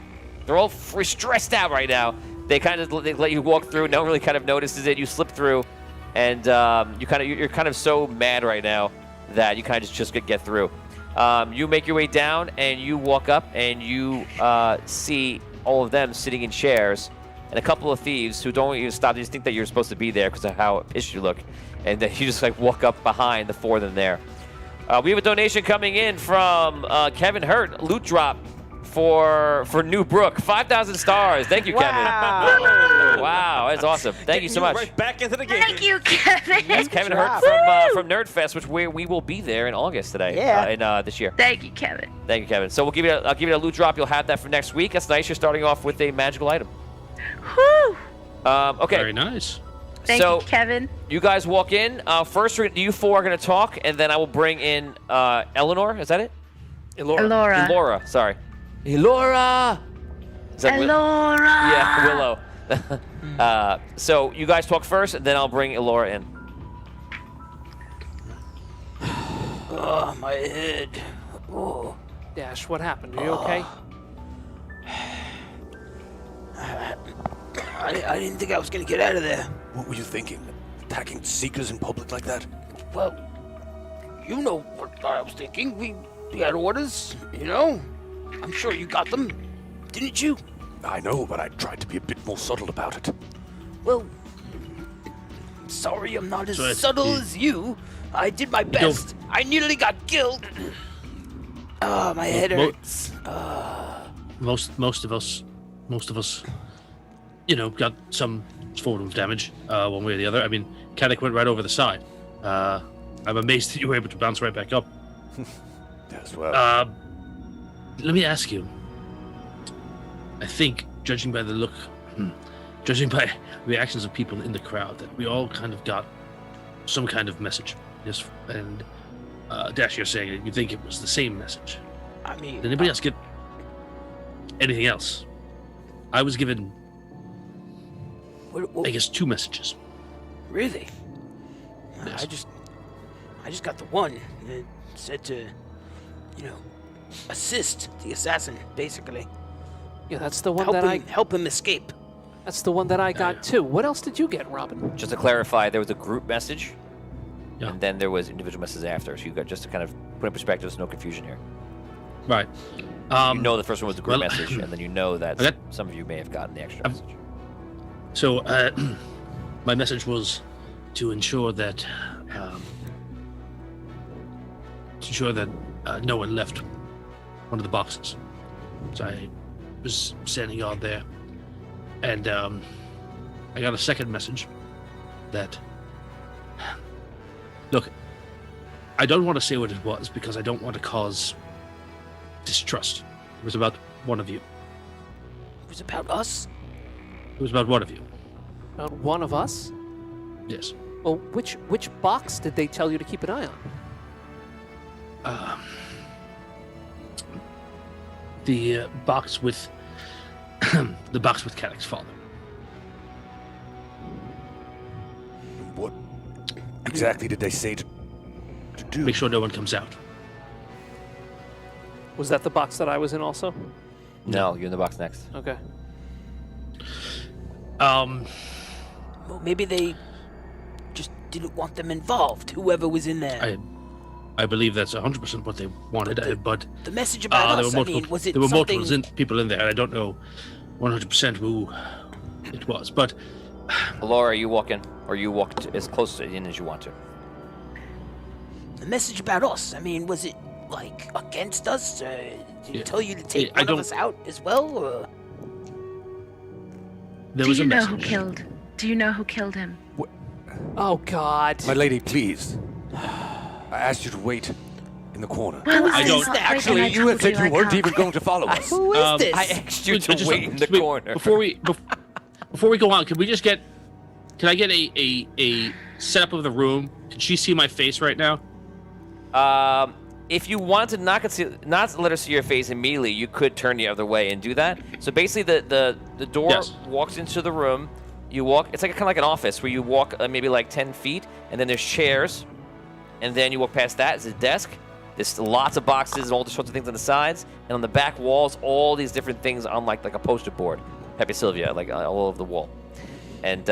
Speaker 1: they're all stressed out right now. They let you walk through. No one really kind of notices it. You slip through, and you're kind of so mad right now that you kind of just get through. You make your way down, and you walk up, and you see all of them sitting in chairs, and a couple of thieves who don't even stop. They just think that you're supposed to be there because of how pissed you look, and then you just like walk up behind the four of them there. We have a donation coming in from Kevin Hurt, loot drop for New Brook, 5,000 stars. Thank you, Kevin. Wow, that's awesome. Thank you so much.
Speaker 5: Right back into the game.
Speaker 7: Thank you, Kevin.
Speaker 1: That's Kevin Hurt from Nerdfest, which we will be there in August today.
Speaker 6: Yeah.
Speaker 1: This year.
Speaker 7: Thank you, Kevin.
Speaker 1: Thank you, Kevin. So I'll give you a loot drop. You'll have that for next week. That's nice. You're starting off with a magical item.
Speaker 7: Whew.
Speaker 1: Okay.
Speaker 4: Very nice.
Speaker 7: Thank you, Kevin.
Speaker 1: You guys walk in. First, you four are going to talk, and then I will bring in Eleanor. Is that it?
Speaker 7: Elora.
Speaker 1: Elora. Sorry. Elora. Is that
Speaker 7: Elora.
Speaker 1: Yeah, Willow. So you guys talk first, and then I'll bring Elora in.
Speaker 6: Oh, my head. Oh.
Speaker 2: Dash, what happened? Are you okay?
Speaker 6: I didn't think I was gonna get out of there.
Speaker 3: What were you thinking? Attacking Seekers in public like that?
Speaker 6: Well, you know what I was thinking. We had orders, you know? I'm sure you got them, didn't you?
Speaker 3: I know, but I tried to be a bit more subtle about it.
Speaker 6: Well, sorry I'm not as
Speaker 4: So
Speaker 6: subtle as you. I did my best. I nearly got killed. Oh, my head hurts.
Speaker 4: Most of us, got some form of damage, one way or the other. I mean, Caddick went right over the side. I'm amazed that you were able to bounce right back up.
Speaker 3: Yes, well.
Speaker 4: Let me ask you. I think, judging by the reactions of people in the crowd, that we all kind of got some kind of message. Yes, and Dash, you're saying you think it was the same message.
Speaker 6: I mean,
Speaker 4: Did anybody else get anything else? I was given, I guess, 2 messages.
Speaker 6: Really?
Speaker 4: Yes.
Speaker 6: I just got the one that said to, assist the assassin, basically.
Speaker 2: Yeah, that's the one that
Speaker 6: Help him escape.
Speaker 2: That's the one that I got too. What else did you get, Robin?
Speaker 1: Just to clarify, there was a group message,
Speaker 4: Yeah.
Speaker 1: and then there was individual messages after. So you got just to kind of put in perspective, there's no confusion here.
Speaker 4: Right.
Speaker 1: You know the first one was the group
Speaker 4: well,
Speaker 1: message, and then you know that
Speaker 4: Okay.
Speaker 1: some of you may have gotten the extra message.
Speaker 4: So, my message was to ensure that no one left one of the boxes. So I was standing guard there, and I got a second message that, look, I don't want to say what it was because I don't want to cause distrust. It was about one of you.
Speaker 6: It was about us?
Speaker 4: It was about one of you.
Speaker 2: About one of us?
Speaker 4: Yes.
Speaker 2: Well, which box did they tell you to keep an eye on?
Speaker 4: The box with the box with Caddick's father.
Speaker 3: What exactly did they say to do?
Speaker 4: Make sure no one comes out.
Speaker 2: Was that the box that I was in also?
Speaker 1: No, you're in the box next.
Speaker 2: Okay.
Speaker 6: Well, maybe they just didn't want them involved, whoever was in there.
Speaker 4: I believe that's 100% what they wanted, but
Speaker 6: The message about us, was it
Speaker 4: there were
Speaker 6: something...
Speaker 4: multiple people in there, and I don't know 100% who it was, but...
Speaker 1: Laura, you walk in, or you walk as close in as you want to.
Speaker 6: The message about us, was it, like, against us? Did he tell you to take one of us out as well, or...?
Speaker 4: There was a message.
Speaker 7: Do you know who killed him?
Speaker 2: Oh, God.
Speaker 3: My lady, please. I asked you to wait in the corner.
Speaker 7: Well,
Speaker 4: I don't-
Speaker 3: Actually, you had said you weren't even going to follow us.
Speaker 6: Who is this?
Speaker 1: I asked you to wait in the corner.
Speaker 4: Before we go on, can I get a setup of the room? Can she see my face right now?
Speaker 1: If you wanted to not let her see your face immediately, you could turn the other way and do that. So basically, the door
Speaker 4: Yes.
Speaker 1: walks into the room. You walk. It's like kind of like an office where you walk maybe like 10 feet, and then there's chairs, and then you walk past that. It's a desk. There's lots of boxes and all the sorts of things on the sides, and on the back walls, all these different things on like a poster board. Happy Sylvia, like all over the wall, and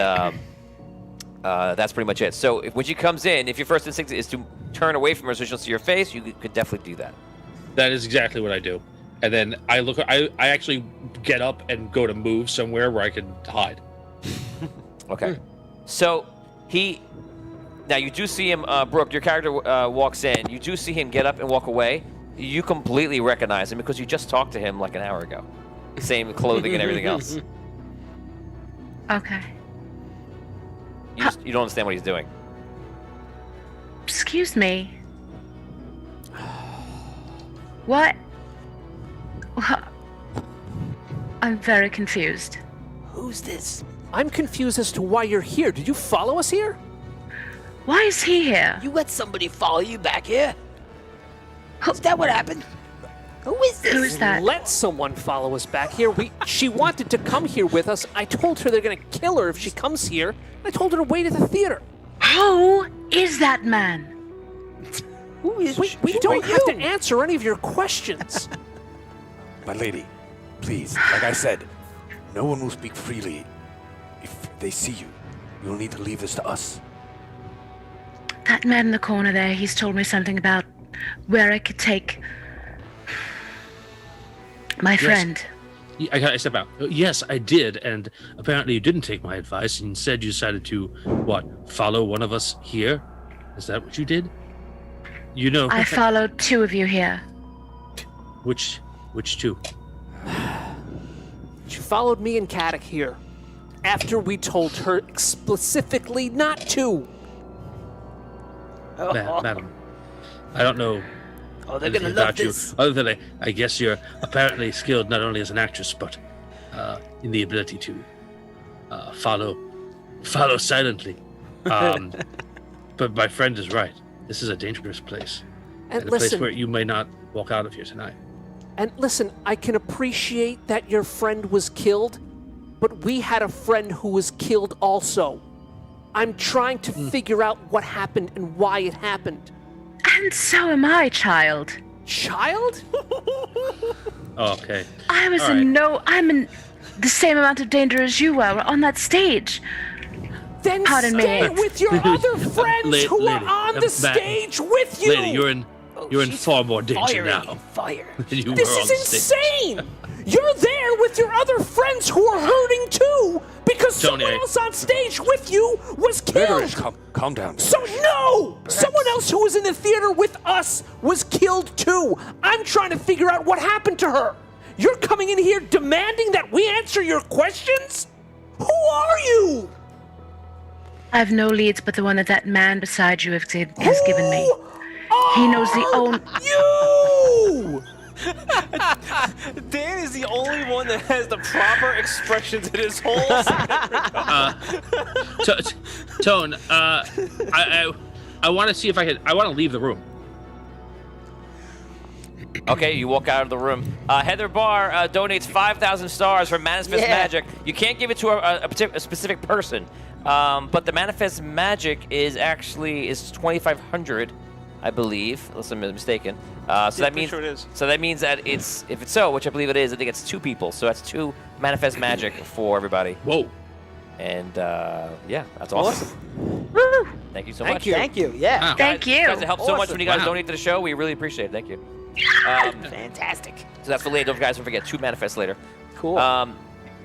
Speaker 1: that's pretty much it. So when she comes in, if your first instinct is to turn away from her so she'll see your face, you could definitely do that.
Speaker 4: That is exactly what I do. And then I actually get up and go to move somewhere where I can hide.
Speaker 1: Okay. So now you do see him, Brooke, your character walks in. You do see him get up and walk away. You completely recognize him because you just talked to him like an hour ago. Same clothing and everything else.
Speaker 7: Okay.
Speaker 1: You don't understand what he's doing.
Speaker 7: Excuse me. What? I'm very confused.
Speaker 6: Who's this?
Speaker 2: I'm confused as to why you're here. Did you follow us here?
Speaker 7: Why is he here?
Speaker 6: You let somebody follow you back here? Is that what happened? Who is this?
Speaker 7: Who is that?
Speaker 2: Let someone follow us back here. She wanted to come here with us. I told her they're going to kill her if she comes here. I told her to wait at the theater.
Speaker 7: Who is that man?
Speaker 6: Who is...
Speaker 2: We don't have to answer any of your questions.
Speaker 3: My lady, please, like I said, no one will speak freely. If they see you, you'll need to leave this to us.
Speaker 7: That man in the corner there, he's told me something about where I could take my friend.
Speaker 4: I step out. Yes, I did, and apparently you didn't take my advice, and instead you decided to, follow one of us here? Is that what you did? You know...
Speaker 7: I followed two of you here.
Speaker 4: Which two?
Speaker 2: She followed me and Caddick here after we told her specifically not to.
Speaker 4: Madam, I don't know
Speaker 6: Oh, they're gonna
Speaker 4: anything
Speaker 6: love
Speaker 4: about you,
Speaker 6: this.
Speaker 4: other than I guess you're apparently skilled not only as an actress, but in the ability to follow silently. But my friend is right. This is a dangerous place.
Speaker 2: And
Speaker 4: a place
Speaker 2: listen,
Speaker 4: where you may not walk out of here tonight.
Speaker 2: I can appreciate that your friend was killed, but we had a friend who was killed also. I'm trying to figure out what happened and why it happened.
Speaker 7: And so am I, child.
Speaker 2: Child?
Speaker 4: Okay.
Speaker 7: I was
Speaker 4: All right.
Speaker 7: I'm in the same amount of danger as you were on that stage.
Speaker 2: Then
Speaker 7: Pardon me.
Speaker 2: stay with your other friends who are
Speaker 4: lady,
Speaker 2: on the
Speaker 4: Matt,
Speaker 2: stage with you.
Speaker 4: Lady, you're in far more danger
Speaker 6: Firing
Speaker 4: now
Speaker 6: fire.
Speaker 4: than you
Speaker 2: This
Speaker 4: were on
Speaker 2: is
Speaker 4: the stage.
Speaker 2: insane! You're there with your other friends who are hurting too because
Speaker 4: Tony,
Speaker 2: someone else on stage with you was
Speaker 3: Murderers,
Speaker 2: killed.
Speaker 3: calm down.
Speaker 2: So no! Someone else who was in the theater with us was killed too. I'm trying to figure out what happened to her. You're coming in here demanding that we answer your questions? Who are you?
Speaker 7: I have no leads but the one that man beside you has given me. He knows the only...
Speaker 2: You!
Speaker 5: Dan is the only one that has the proper expressions in his whole
Speaker 4: Tone, I want to see if I can. I want to leave the room.
Speaker 1: Okay, you walk out of the room. Heather Barr donates 5,000 stars for Manifest Magic. You can't give it to a specific person, but the Manifest Magic is 2,500, I believe, unless I'm mistaken. So that means
Speaker 5: sure it is.
Speaker 1: So that means that if it's so, which I believe it is, I think it's 2 people. So that's 2 Manifest Magic for everybody.
Speaker 4: Whoa.
Speaker 1: And yeah, that's awesome.
Speaker 6: Woo!
Speaker 1: Thank you so much.
Speaker 6: Thank you. Yeah.
Speaker 4: Wow.
Speaker 7: Thank you.
Speaker 1: You guys have helped so much
Speaker 6: Awesome.
Speaker 1: when you guys
Speaker 4: Wow.
Speaker 1: donate to the show. We really appreciate it. Thank you.
Speaker 6: Fantastic.
Speaker 1: So that's for later. Don't forget, 2 manifests later.
Speaker 6: Cool.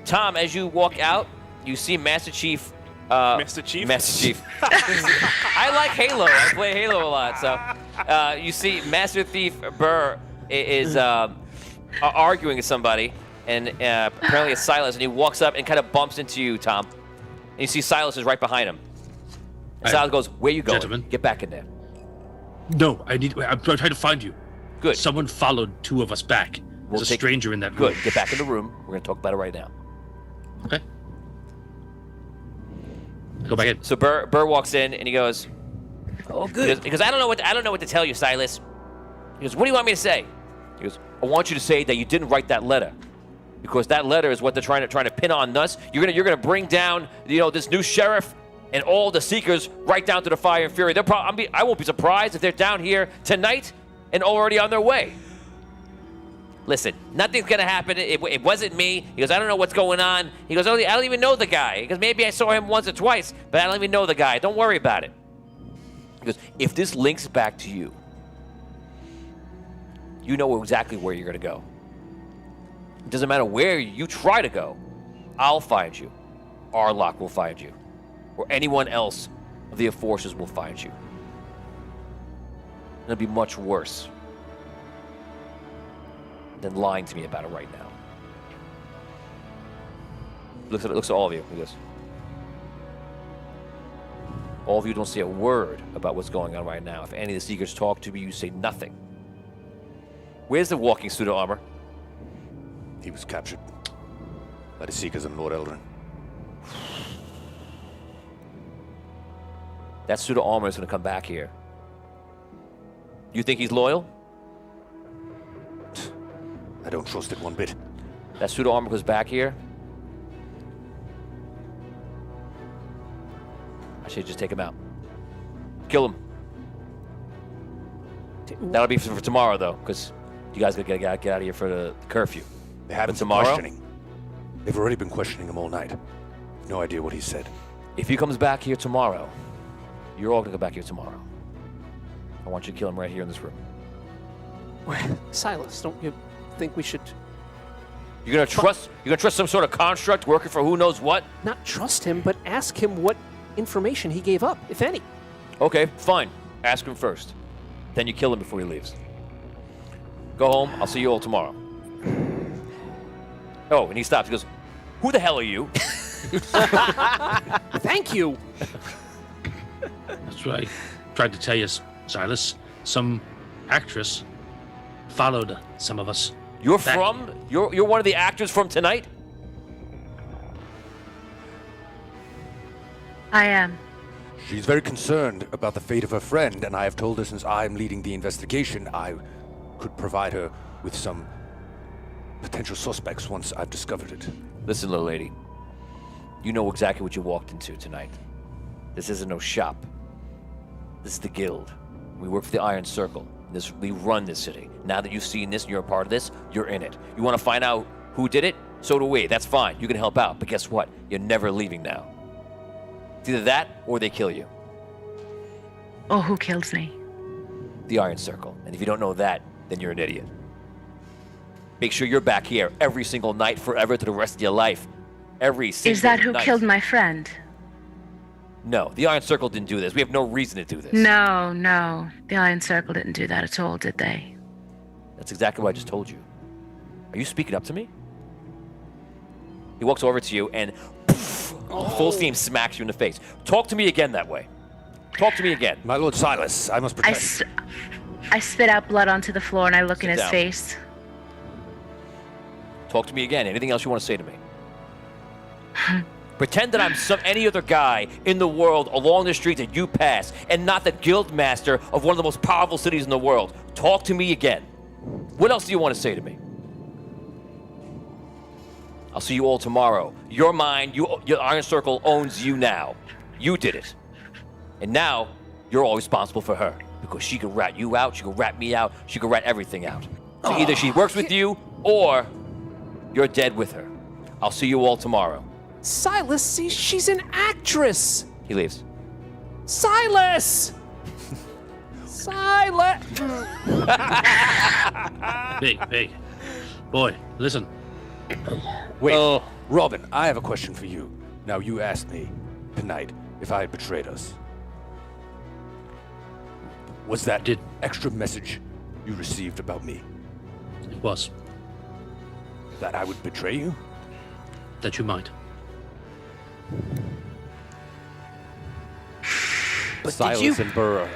Speaker 1: Tom, as you walk out, you see Master Chief.
Speaker 5: Master Chief?
Speaker 1: Master Chief. I like Halo. I play Halo a lot. So you see Master Thief Burr is arguing with somebody, and apparently it's Silas, and he walks up and kind of bumps into you, Tom. And you see Silas is right behind him. And
Speaker 4: Hi.
Speaker 1: Silas goes, "Where you going?
Speaker 4: Gentlemen.
Speaker 1: Get back in there."
Speaker 4: No, I'm trying to find you.
Speaker 1: Good.
Speaker 4: Someone followed 2 of us back. There's a stranger in that room.
Speaker 1: Good. Get back in the room. We're gonna talk about it right now.
Speaker 4: Okay. Go back in.
Speaker 1: So Burr walks in and he goes,
Speaker 6: Oh, good.
Speaker 1: because I don't know what to tell you, Silas. He goes, "What do you want me to say?" He goes, "I want you to say that you didn't write that letter, because that letter is what they're trying to pin on us. You're gonna bring down this new sheriff and all the Seekers right down to the Fire and Fury. I won't be surprised if they're down here tonight and already on their way. Listen, nothing's gonna happen. It wasn't me." He goes, "I don't know what's going on." He goes, "I don't even know the guy." He goes, "Maybe I saw him once or twice, but I don't even know the guy. Don't worry about it." He goes, "If this links back to you, you know exactly where you're gonna go. It doesn't matter where you try to go. I'll find you. Arlock will find you. Or anyone else of the Enforcers will find you. It'll be much worse than lying to me about it right now." Looks at all of you. He goes, "All of you don't say a word about what's going on right now. If any of the Seekers talk to me, you say nothing. Where's the walking suit of armor?"
Speaker 3: He was captured by the Seekers and Lord Eldrin.
Speaker 1: That suit of armor is going to come back here. You think he's loyal?
Speaker 3: I don't trust it one bit.
Speaker 1: That suit of armor goes back here. I should just take him out. Kill him. That'll be for tomorrow, though, because you guys gotta get out of here for the curfew.
Speaker 3: They haven't been
Speaker 1: tomorrow?
Speaker 3: questioning. They've already been questioning him all night. No idea what he said.
Speaker 1: If he comes back here tomorrow, you're all gonna go back here tomorrow. I want you to kill him right here in this room.
Speaker 2: Silas, don't you think we should
Speaker 1: You're gonna trust some sort of construct working for who knows what?
Speaker 2: not trust him, but ask him what information he gave up, if any?
Speaker 1: Okay, fine. Ask him first. Then you kill him before he leaves. Go home. I'll see you all tomorrow. Oh, and he stops. He goes, "Who the hell are you?"
Speaker 2: Thank you.
Speaker 4: That's right. Tried to tell you, Silas. Some actress followed some of us.
Speaker 1: You're
Speaker 4: Back-
Speaker 1: You're one of the actors from tonight?
Speaker 7: I am.
Speaker 3: She's very concerned about the fate of her friend, and I have told her since I'm leading the investigation, I could provide her with some potential suspects once I've discovered it.
Speaker 1: Listen, little lady. You know exactly what you walked into tonight. This isn't no shop. This is the guild. We work for the Iron Circle. We run this city. Now that you've seen this and you're a part of this, you're in it. You want to find out who did it? So do we. That's fine. You can help out. But guess what? You're never leaving now. It's either that or they kill you.
Speaker 7: Or who kills me?
Speaker 1: The Iron Circle. And if you don't know that, then you're an idiot. Make sure you're back here every single night forever to the rest of your life. Every single night.
Speaker 7: Is that who killed my friend?
Speaker 1: No, the Iron Circle didn't do this. We have no reason to do this.
Speaker 7: No. The Iron Circle didn't do that at all, did they?
Speaker 1: That's exactly what I just told you. Are you speaking up to me? He walks over to you and full steam smacks you in the face. Talk to me again that way. Talk to me again.
Speaker 3: My Lord Silas, I must protect.
Speaker 7: I spit out blood onto the floor and I look in his
Speaker 1: down.
Speaker 7: face.
Speaker 1: Talk to me again. Anything else you want to say to me? Pretend that I'm any other guy in the world along the street that you pass, and not the guild master of one of the most powerful cities in the world. Talk to me again. What else do you want to say to me? I'll see you all tomorrow. You're mine. Your Iron Circle owns you now. You did it. And now, you're all responsible for her. Because she could rat you out, she could rat me out, she could rat everything out. So either she works with you, or you're dead with her. I'll see you all tomorrow.
Speaker 2: Silas, see, she's an actress.
Speaker 1: He leaves.
Speaker 2: Silas! Silas!
Speaker 4: Big. Boy, listen.
Speaker 3: Wait, Robin, I have a question for you. Now, you asked me tonight if I had betrayed us. Was that extra message you received about me?
Speaker 4: It was.
Speaker 3: That I would betray you?
Speaker 4: That you might.
Speaker 6: But
Speaker 3: Silas and Burr,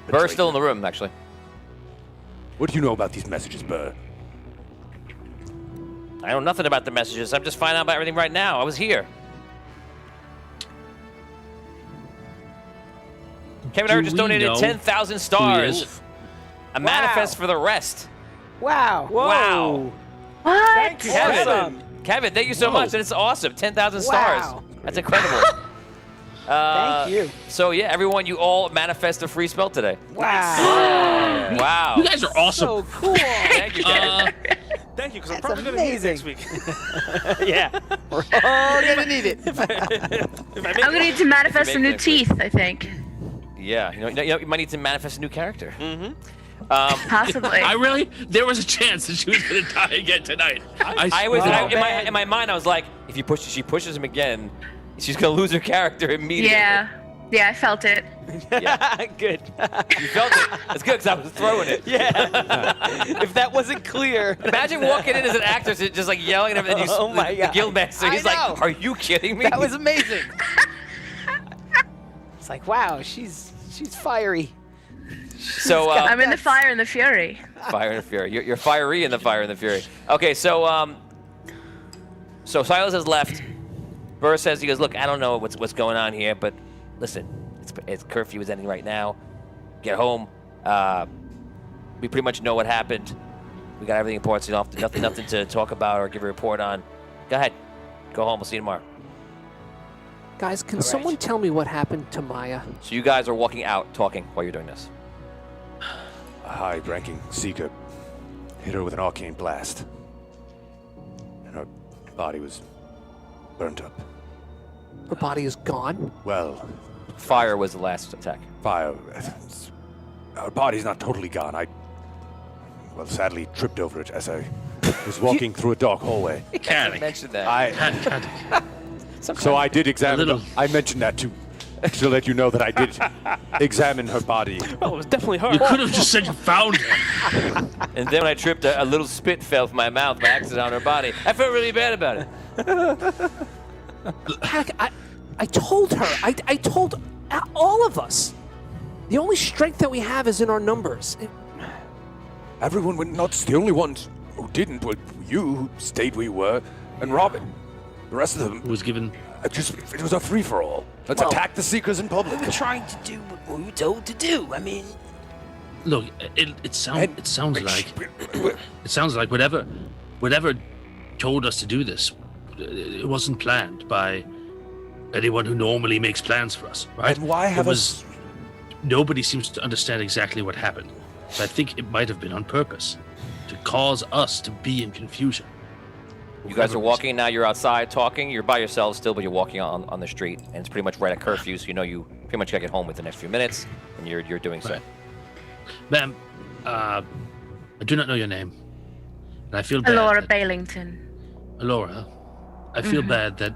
Speaker 1: Burr's still in the room, actually.
Speaker 3: What do you know about these messages, Burr?
Speaker 1: I know nothing about the messages. I'm just finding out about everything right now. I was here. Kevin Hart just donated 10,000 stars. A manifest for the rest.
Speaker 6: Wow.
Speaker 1: Wow.
Speaker 7: What?
Speaker 5: Thank you,
Speaker 1: Kevin. Kevin, thank you so much. That's awesome. 10,000 stars.
Speaker 6: Wow.
Speaker 1: That's incredible.
Speaker 6: Thank you.
Speaker 1: So yeah, everyone, you all manifest a free spell today.
Speaker 6: Wow.
Speaker 1: Wow.
Speaker 4: You guys are awesome.
Speaker 6: So cool.
Speaker 1: Thank you, Kevin.
Speaker 5: Thank you, because I'm
Speaker 6: That's
Speaker 5: probably going to need it next
Speaker 6: amazing.
Speaker 5: week.
Speaker 1: Yeah.
Speaker 6: We're all gonna need it.
Speaker 5: If I make
Speaker 7: I'm gonna need to manifest
Speaker 1: make
Speaker 7: some new
Speaker 1: next week.
Speaker 7: teeth, I think.
Speaker 1: Yeah. You might need to manifest a new character.
Speaker 7: Possibly.
Speaker 4: I really? There was a chance that she was going to die again tonight.
Speaker 1: I was in my mind. I was like, if she pushes him again, she's gonna lose her character immediately.
Speaker 7: Yeah, I felt it.
Speaker 1: Yeah.
Speaker 5: Good.
Speaker 1: You felt it. That's good because I was throwing it.
Speaker 5: If that wasn't clear.
Speaker 1: Imagine walking in as an actor, just like yelling at him, and
Speaker 5: Oh my
Speaker 1: the
Speaker 5: God.
Speaker 1: guildmaster. He's
Speaker 6: I know.
Speaker 1: like, "Are you kidding me?"
Speaker 6: That was amazing. It's like, wow, she's fiery.
Speaker 1: so.
Speaker 7: I'm in the fire and the fury.
Speaker 1: Fire and the Fury. You're fiery in the Fire and the Fury. Okay, so Silas has left. Burr says, he goes, look, I don't know what's going on here, but listen, it's curfew is ending right now. Get home. We pretty much know what happened. We got everything important, so you don't have nothing to talk about or give a report on. Go ahead. Go home. We'll see you tomorrow.
Speaker 2: Guys, can someone tell me what happened to Maya?
Speaker 1: So you guys are walking out talking while you're doing this.
Speaker 3: A high-ranking Seeker hit her with an arcane blast, and her body was burnt up.
Speaker 2: Her body is gone?
Speaker 3: Well,
Speaker 1: Fire was the last attack.
Speaker 3: fire. Her body's not totally gone. I, sadly tripped over it as I was walking through a dark hallway.
Speaker 1: I
Speaker 4: Caddick.
Speaker 1: mentioned that.
Speaker 3: So I did examine.
Speaker 4: A little.
Speaker 3: I mentioned that to let you know that I did examine her body.
Speaker 5: Oh, it was definitely her.
Speaker 4: You could have just said you found her.
Speaker 1: And then when I tripped, a little spit fell from my mouth by accident on her body. I felt really bad about it.
Speaker 2: Heck, I told her. I told all of us. The only strength that we have is in our numbers.
Speaker 3: Everyone went nuts. The only ones who didn't were you, who stayed where you were, and Robin. The rest of them,
Speaker 4: Who was given.
Speaker 3: it was a free-for-all. Let's attack the Seekers in public.
Speaker 6: We're trying to do what we were told to do. I mean,
Speaker 4: Look, it sounds like whatever told us to do this. It wasn't planned by anyone who normally makes plans for us, right?
Speaker 3: And why have us?
Speaker 4: Nobody seems to understand exactly what happened. So I think it might have been on purpose to cause us to be in confusion.
Speaker 1: You guys are walking now. You're outside talking. You're by yourselves still, but you're walking on the street, and it's pretty much right at curfew. So you know you pretty much gotta get home within the next few minutes, and you're doing so.
Speaker 4: Right. Ma'am, I do not know your name, and I feel bad.
Speaker 7: Alora Bailington.
Speaker 4: Alora, I feel bad that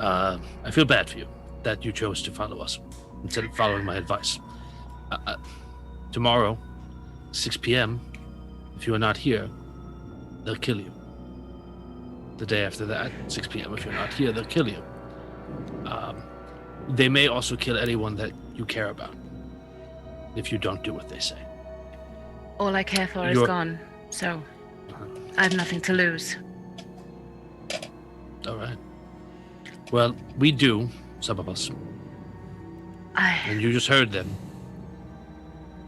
Speaker 4: I feel bad for you that you chose to follow us instead of following my advice. Tomorrow, 6 p.m. If you are not here, they'll kill you. The day after that, 6 p.m. If you're not here, they'll kill you. They may also kill anyone that you care about if you don't do what they say.
Speaker 7: All I care for is gone, so I have nothing to lose.
Speaker 4: All right. Well, we do, some of us, and you just heard them.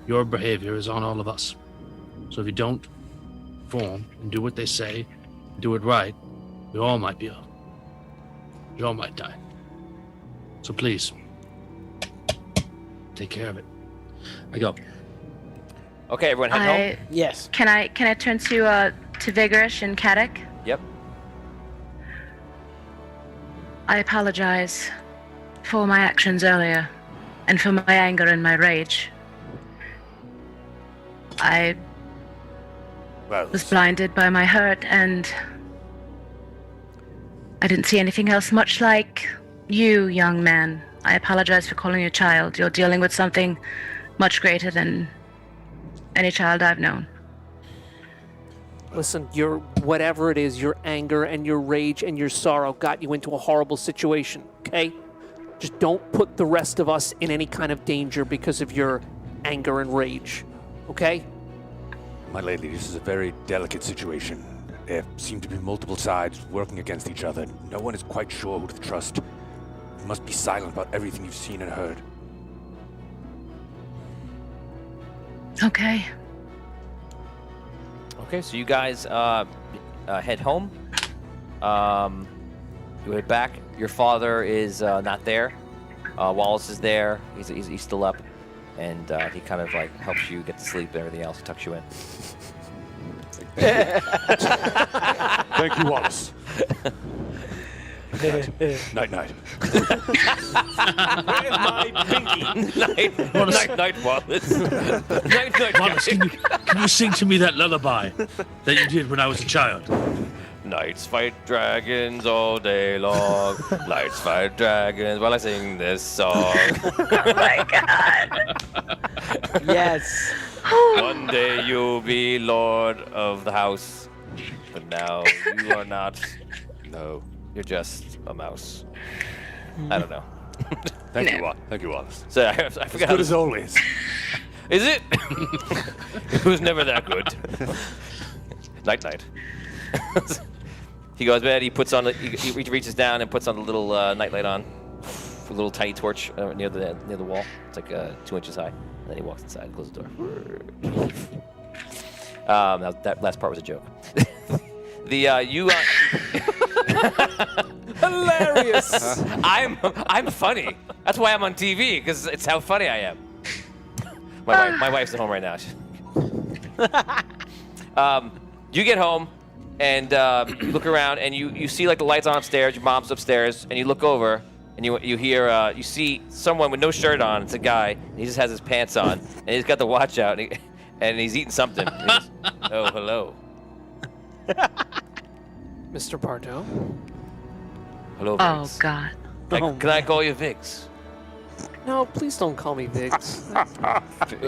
Speaker 4: Your behavior is on all of us. So if you don't perform and do what they say, do it right, we all might be ill. We all might die. So please, take care of it. I go.
Speaker 1: Okay, everyone head home.
Speaker 6: yes.
Speaker 7: Can I turn to Vigorish and Kadek?
Speaker 1: Yep.
Speaker 7: I apologize for my actions earlier and for my anger and my rage. I was blinded by my hurt, and I didn't see anything else, much like you, young man. I apologize for calling you a child. You're dealing with something much greater than any child I've known.
Speaker 2: Listen, whatever it is, your anger and your rage and your sorrow got you into a horrible situation, okay? Just don't put the rest of us in any kind of danger because of your anger and rage, okay?
Speaker 3: My lady, this is a very delicate situation. There seem to be multiple sides working against each other. No one is quite sure who to trust. You must be silent about everything you've seen and heard.
Speaker 7: Okay.
Speaker 1: Okay, so you guys head home. You head back. Your father is not there. Wallace is there. He's still up, and he kind of like helps you get to sleep and everything else. He tucks you in.
Speaker 3: Thank you, Wallace. Night, night.
Speaker 5: Where's my pinky?
Speaker 1: Night, Wallace. Night,
Speaker 4: Wallace, can you sing to me that lullaby that you did when I was a child?
Speaker 1: Knights fight dragons all day long. Knights fight dragons while I sing this song.
Speaker 7: Oh my god.
Speaker 6: Yes.
Speaker 1: One day you'll be lord of the house, but now you are not. No, you're just a mouse. I don't know.
Speaker 3: Thank you, Wallace.
Speaker 1: So I forgot.
Speaker 3: Good as always.
Speaker 1: Is it? It was never that good. Night. He goes to bed. He puts on. He reaches down and puts on the little nightlight on, a little tiny torch near the wall. It's like 2 inches high. And then he walks inside and closes the door. That last part was a joke.
Speaker 2: Hilarious.
Speaker 1: I'm funny. That's why I'm on TV, because it's how funny I am. My wife's at home right now. You get home and you look around and you see like the lights on upstairs. Your mom's upstairs, and you look over and you hear you see someone with no shirt on. It's a guy. And he just has his pants on and he's got the watch out and he's eating something. And he goes, oh, hello.
Speaker 2: Mr. Bardo.
Speaker 1: Hello,
Speaker 7: Oh
Speaker 1: Viggs.
Speaker 7: god.
Speaker 1: Can I call you Viggs?
Speaker 2: No, please don't call me Viggs.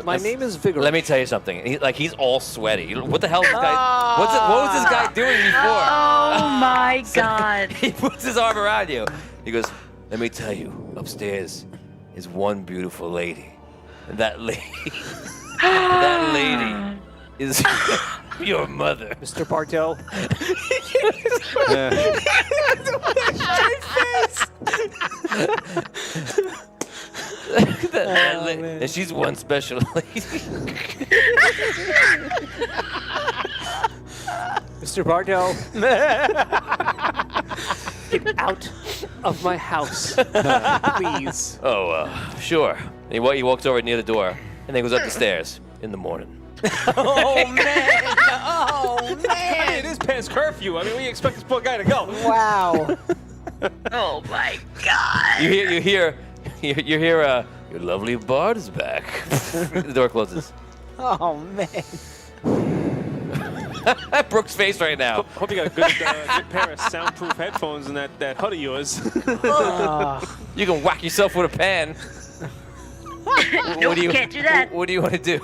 Speaker 2: My name is Vigor.
Speaker 1: Let me tell you something. He's all sweaty. What the hell is this guy? What was this guy doing before?
Speaker 7: Oh my god.
Speaker 1: He puts his arm around you. He goes, let me tell you, upstairs is one beautiful lady. And that lady is your mother.
Speaker 2: Mr. Bardo.
Speaker 1: And she's one special lady.
Speaker 2: Mr. Bardo. Get out of my house, please.
Speaker 1: Oh, sure. And he walks over near the door and then goes up the stairs in the morning.
Speaker 5: Oh man! Oh man! It is past curfew. I mean, where do you expect this poor guy to go?
Speaker 6: Wow.
Speaker 7: Oh my god.
Speaker 1: You hear your lovely bard is back. The door closes.
Speaker 6: Oh man.
Speaker 1: Brooke's face right now.
Speaker 5: Hope you got a good pair of soundproof headphones in that hood of yours.
Speaker 1: You can whack yourself with a pan.
Speaker 7: Nope, can't do that.
Speaker 1: What do you want to do?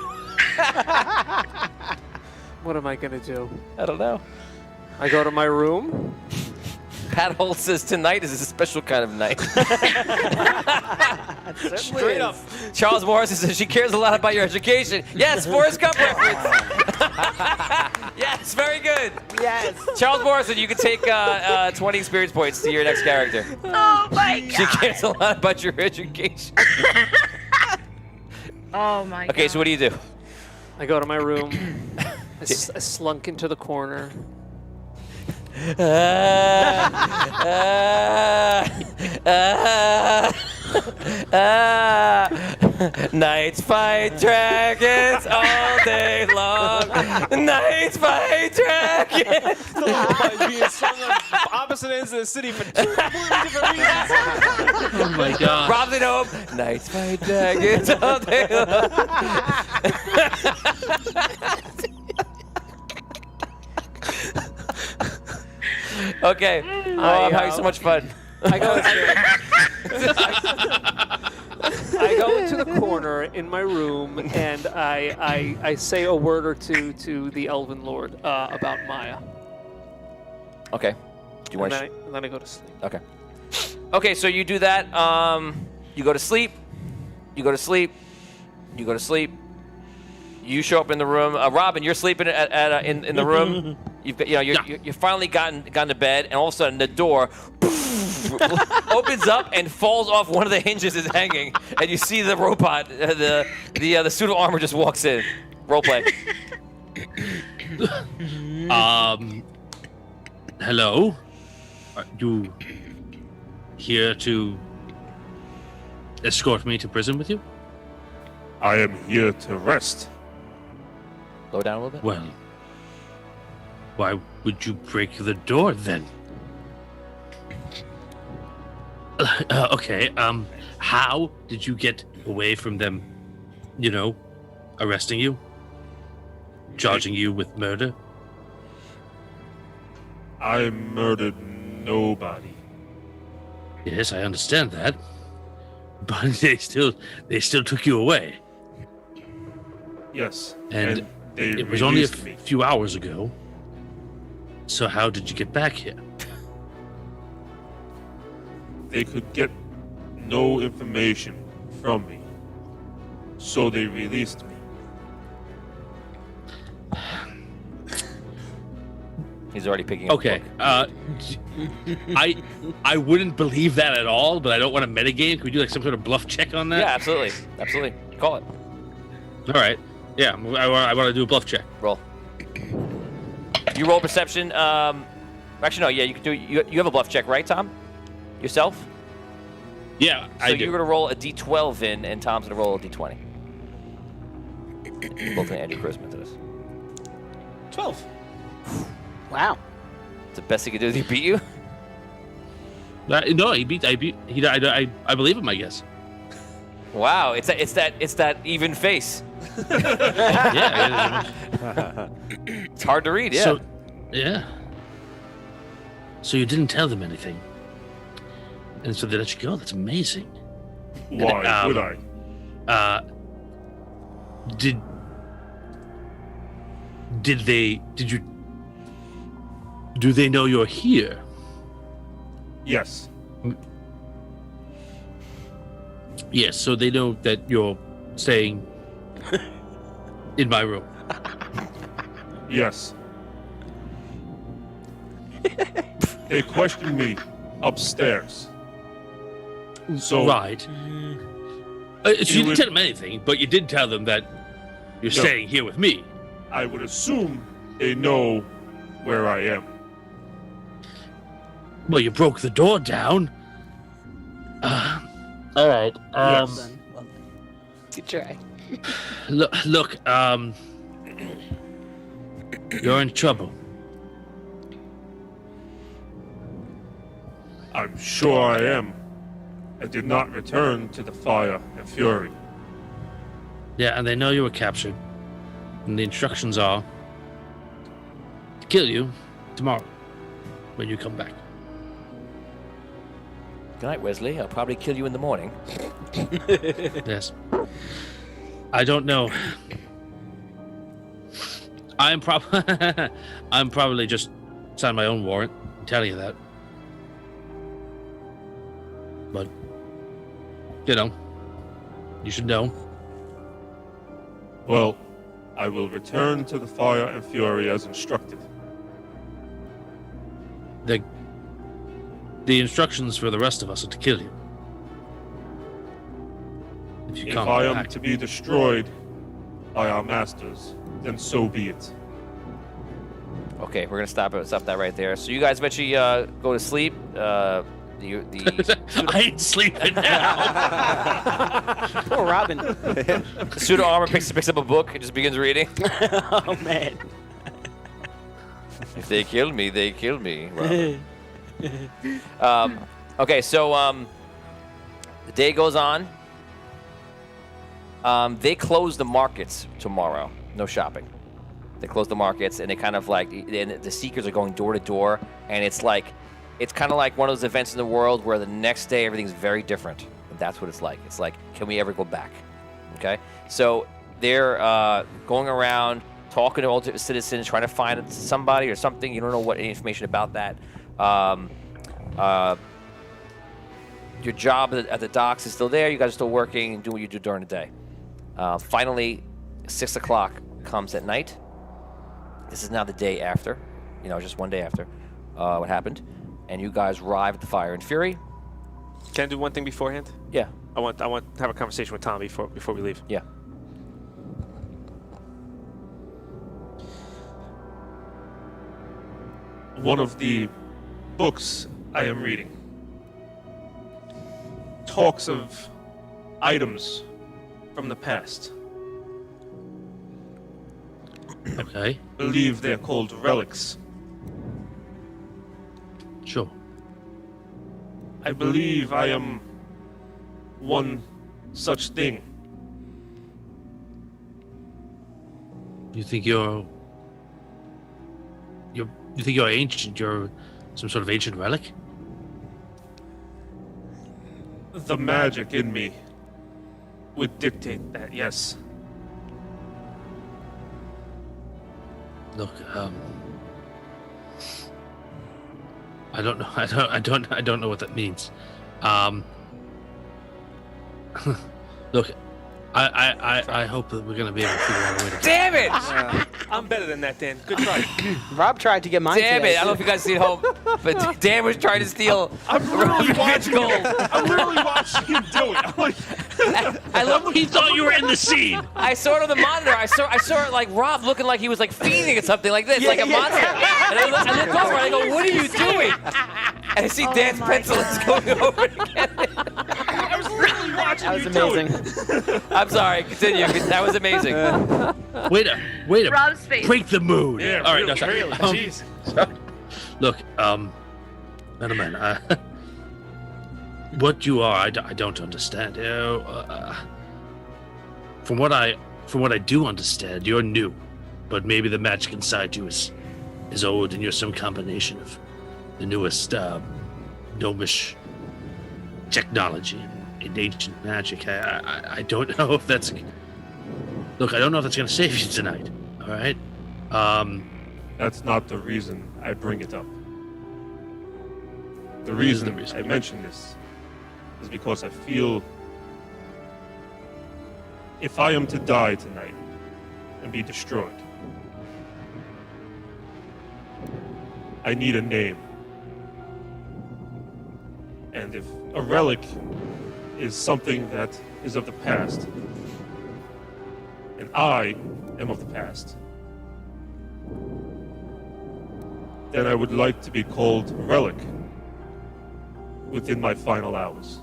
Speaker 2: What am I gonna do?
Speaker 1: I don't know.
Speaker 2: I go to my room.
Speaker 1: Pat Holt says tonight is a special kind of night.
Speaker 5: Straight up.
Speaker 1: Charles Morrison says she cares a lot about your education. Yes, Forrest Gump reference. Yes, very good.
Speaker 6: Yes.
Speaker 1: Charles Morrison, you can take 20 experience points to your next character.
Speaker 7: Oh my god.
Speaker 1: She cares a lot about your education.
Speaker 7: Oh my god.
Speaker 1: Okay, so what do you do?
Speaker 2: I go to my room. I slunk into the corner.
Speaker 1: Knights fight dragons all day long. Knights fight dragons.
Speaker 5: The lullaby is being sung on opposite ends of the city for two completely different reasons.
Speaker 4: Oh my god.
Speaker 1: Rob's at home. Knights fight dragons all day long. Okay. Oh, I'm having so much fun.
Speaker 2: I go into the corner in my room and I say a word or two to the Elven Lord about Maya.
Speaker 1: Okay. Do you want to?
Speaker 2: And then I go to sleep.
Speaker 1: Okay. Okay, so you do that. You go to sleep. You go to sleep. You go to sleep. You show up in the room. Robin, you're sleeping in the room. You've got, you're finally gotten to bed, and all of a sudden the door opens up and falls off. One of the hinges is hanging, and you see the robot, the suit of armor just walks in. Roleplay.
Speaker 4: Hello? Are you here to escort me to prison with you?
Speaker 8: I am here to rest.
Speaker 1: Slow down a little bit.
Speaker 4: Well, why would you break the door then? Okay, how did you get away from them, arresting you? Charging you with murder?
Speaker 8: I murdered nobody.
Speaker 4: Yes, I understand that. But they still took you away.
Speaker 8: Yes,
Speaker 4: And
Speaker 8: they
Speaker 4: it was only a
Speaker 8: released me.
Speaker 4: few hours ago. So how did you get back here?
Speaker 8: They could get no information from me, so they released me.
Speaker 1: He's already picking up.
Speaker 4: Okay.
Speaker 1: The book.
Speaker 4: I wouldn't believe that at all, but I don't want to metagame. Can we do like some sort of bluff check on that?
Speaker 1: Yeah, absolutely. Absolutely. Call it.
Speaker 4: All right. Yeah, I want to do a bluff check.
Speaker 1: Roll. You roll perception. Actually, no. Yeah, you can do. You have a bluff check, right, Tom? Yourself.
Speaker 4: Yeah,
Speaker 1: So you're gonna roll a d12 in, and Tom's gonna roll a d20. Both gonna add your charisma to this.
Speaker 5: 12.
Speaker 6: Wow.
Speaker 1: It's the best he could do. Did he beat you?
Speaker 4: No, I believe him, I guess.
Speaker 1: Wow, it's that even face.
Speaker 4: Yeah.
Speaker 1: It's hard to read. Yeah.
Speaker 4: So, yeah. So you didn't tell them anything, and so they let you go. That's amazing.
Speaker 8: Why would I?
Speaker 4: Did you? Do they know you're here?
Speaker 8: Yes.
Speaker 4: Yes, so they know that you're staying in my room.
Speaker 8: Yes. They questioned me upstairs. So
Speaker 4: Right. So you didn't tell them anything, but you did tell them that you're
Speaker 8: No.
Speaker 4: staying here with me.
Speaker 8: I would assume they know where I am.
Speaker 4: Well, you broke the door down. All right.
Speaker 8: Yes.
Speaker 6: Good try.
Speaker 4: Look. You're in trouble.
Speaker 8: I'm sure I am. I did not return to the fire and fury.
Speaker 4: Yeah, and they know you were captured. And the instructions are to kill you tomorrow when you come back.
Speaker 1: Good night, Wesley. I'll probably kill you in the morning.
Speaker 4: Yes. I don't know. I'm probably just sign my own warrant. I'm telling you that. But you should know.
Speaker 8: Well, I will return to the fire and fury as instructed.
Speaker 4: The instructions for the rest of us are to kill you. If you
Speaker 8: If
Speaker 4: come
Speaker 8: I am
Speaker 4: back.
Speaker 8: to be destroyed by our masters, then so be it.
Speaker 1: Okay, we're gonna stop that right there. So you guys eventually go to sleep. the
Speaker 4: I ain't sleeping now.
Speaker 6: Poor Robin.
Speaker 1: suit of armor picks up a book and just begins reading.
Speaker 6: Oh man.
Speaker 1: If they kill me, they kill me. Okay, so the day goes on. They close the markets tomorrow. No shopping. They close the markets, and they kind of like, and the seekers are going door to door, and it's kind of like one of those events in the world where the next day everything's very different. And that's what it's like. It's like, can we ever go back? Okay, so they're going around talking to all the citizens, trying to find somebody or something. You don't know any information about that. Your job at the docks is still there. You guys are still working and doing what you do during the day. Finally, 6 o'clock comes at night. This is now the day after, just one day after what happened. And you guys arrive at the Fire and Fury.
Speaker 5: Can I do one thing beforehand?
Speaker 1: Yeah.
Speaker 5: I want to have a conversation with Tom before we leave.
Speaker 1: Yeah.
Speaker 8: One of the books I am reading talks of items from the past.
Speaker 4: Okay.
Speaker 8: I believe they're called relics.
Speaker 4: Sure.
Speaker 8: I believe I am one such thing.
Speaker 4: You think you're ancient? You're some sort of ancient relic?
Speaker 8: The magic in me would dictate that, yes.
Speaker 4: Look, I don't know. I don't know what that means. Look, I hope that we're gonna be able to figure out a way to.
Speaker 1: Damn it!
Speaker 5: I'm better than that, Dan. Good try.
Speaker 6: Rob tried to get mine.
Speaker 1: Damn
Speaker 6: today,
Speaker 1: it! I don't know if you guys see it home, but Dan was trying to steal rich gold.
Speaker 8: I'm really watching him do it. I'm like,
Speaker 1: I love.
Speaker 4: He thought you were in the scene.
Speaker 1: I saw it on the monitor. I saw it like Rob looking like he was like fiending at something like this, like a monster. And I look over and I go, "What are you doing?" And I see Dan's pencil is going over again.
Speaker 8: I was really watching
Speaker 6: That was
Speaker 8: you do
Speaker 6: amazing.
Speaker 8: it.
Speaker 1: I'm sorry. Continue. That was amazing.
Speaker 4: Wait a
Speaker 7: Rob's face.
Speaker 4: break the mood.
Speaker 8: Yeah,
Speaker 4: All right,
Speaker 8: really,
Speaker 4: no, sorry.
Speaker 8: really. Jeez.
Speaker 4: Look, man, what you are, I don't understand. From what I do understand, you're new, but maybe the magic inside you is old, and you're some combination of the newest gnomish technology and ancient magic. I don't know if that's. Look, I don't know if that's gonna save you tonight. All right.
Speaker 8: That's not the reason I bring it up. The reason I mention this is because I feel if I am to die tonight and be destroyed, I need a name. And if a relic is something that is of the past, and I am of the past, then I would like to be called a relic within my final hours.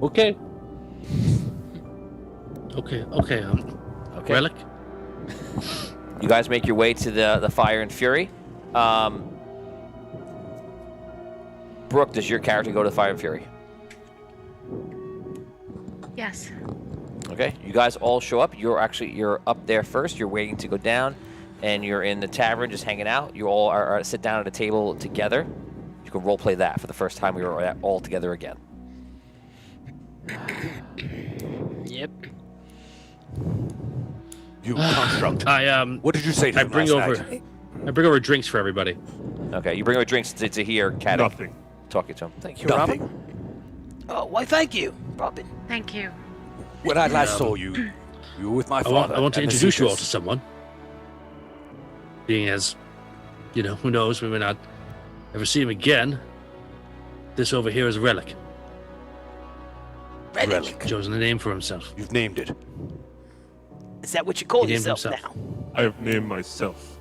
Speaker 4: Okay. Okay. Relic.
Speaker 1: You guys make your way to the Fire and Fury. Brooke, does your character go to the Fire and Fury?
Speaker 7: Yes.
Speaker 1: Okay, you guys all show up. You're up there first. You're waiting to go down, and you're in the tavern just hanging out. You all are sit down at a table together. You can role play that for the first time. We were all together again.
Speaker 6: Yep.
Speaker 3: You construct.
Speaker 4: What
Speaker 3: did you say to
Speaker 4: I
Speaker 3: them
Speaker 4: bring
Speaker 3: last
Speaker 4: over.
Speaker 3: night?
Speaker 4: I bring over drinks for everybody.
Speaker 1: Okay, you bring over drinks to hear Caddick
Speaker 8: Nothing.
Speaker 1: talking to him.
Speaker 2: Thank you,
Speaker 3: Nothing.
Speaker 2: Robin.
Speaker 6: Oh, why thank you, Robin.
Speaker 7: Thank you.
Speaker 3: When I last saw you, you were with my
Speaker 4: I
Speaker 3: father.
Speaker 4: want to
Speaker 3: and the
Speaker 4: introduce you all
Speaker 3: Seekers.
Speaker 4: to someone. Being as, who knows, we may not ever see him again. This over here is a relic.
Speaker 6: Relic.
Speaker 3: Relic.
Speaker 4: Chosen a name for himself.
Speaker 3: You've named it.
Speaker 6: Is that what you call
Speaker 4: He named
Speaker 6: yourself
Speaker 4: himself.
Speaker 6: now?
Speaker 8: I have named myself.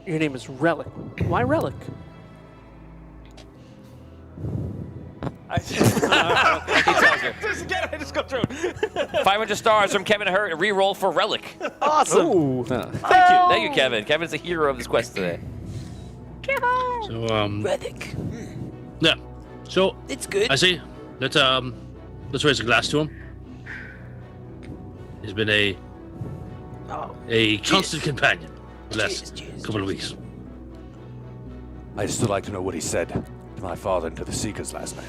Speaker 2: Your name is Relic. Why Relic?
Speaker 1: He tells you.
Speaker 5: Just get it. Just go through.
Speaker 1: 500 stars from Kevin Hurt. Reroll for Relic.
Speaker 5: Awesome.
Speaker 1: Thank you, Kevin. Kevin's the hero of this quest today.
Speaker 4: So
Speaker 6: Reddick.
Speaker 4: yeah. So
Speaker 6: It's good.
Speaker 4: I see. Let's raise a glass to him. He's been a
Speaker 6: Oh,
Speaker 4: constant companion for the last
Speaker 6: Cheers.
Speaker 4: couple of weeks.
Speaker 3: I'd still like to know what he said to my father and to the Seekers last night.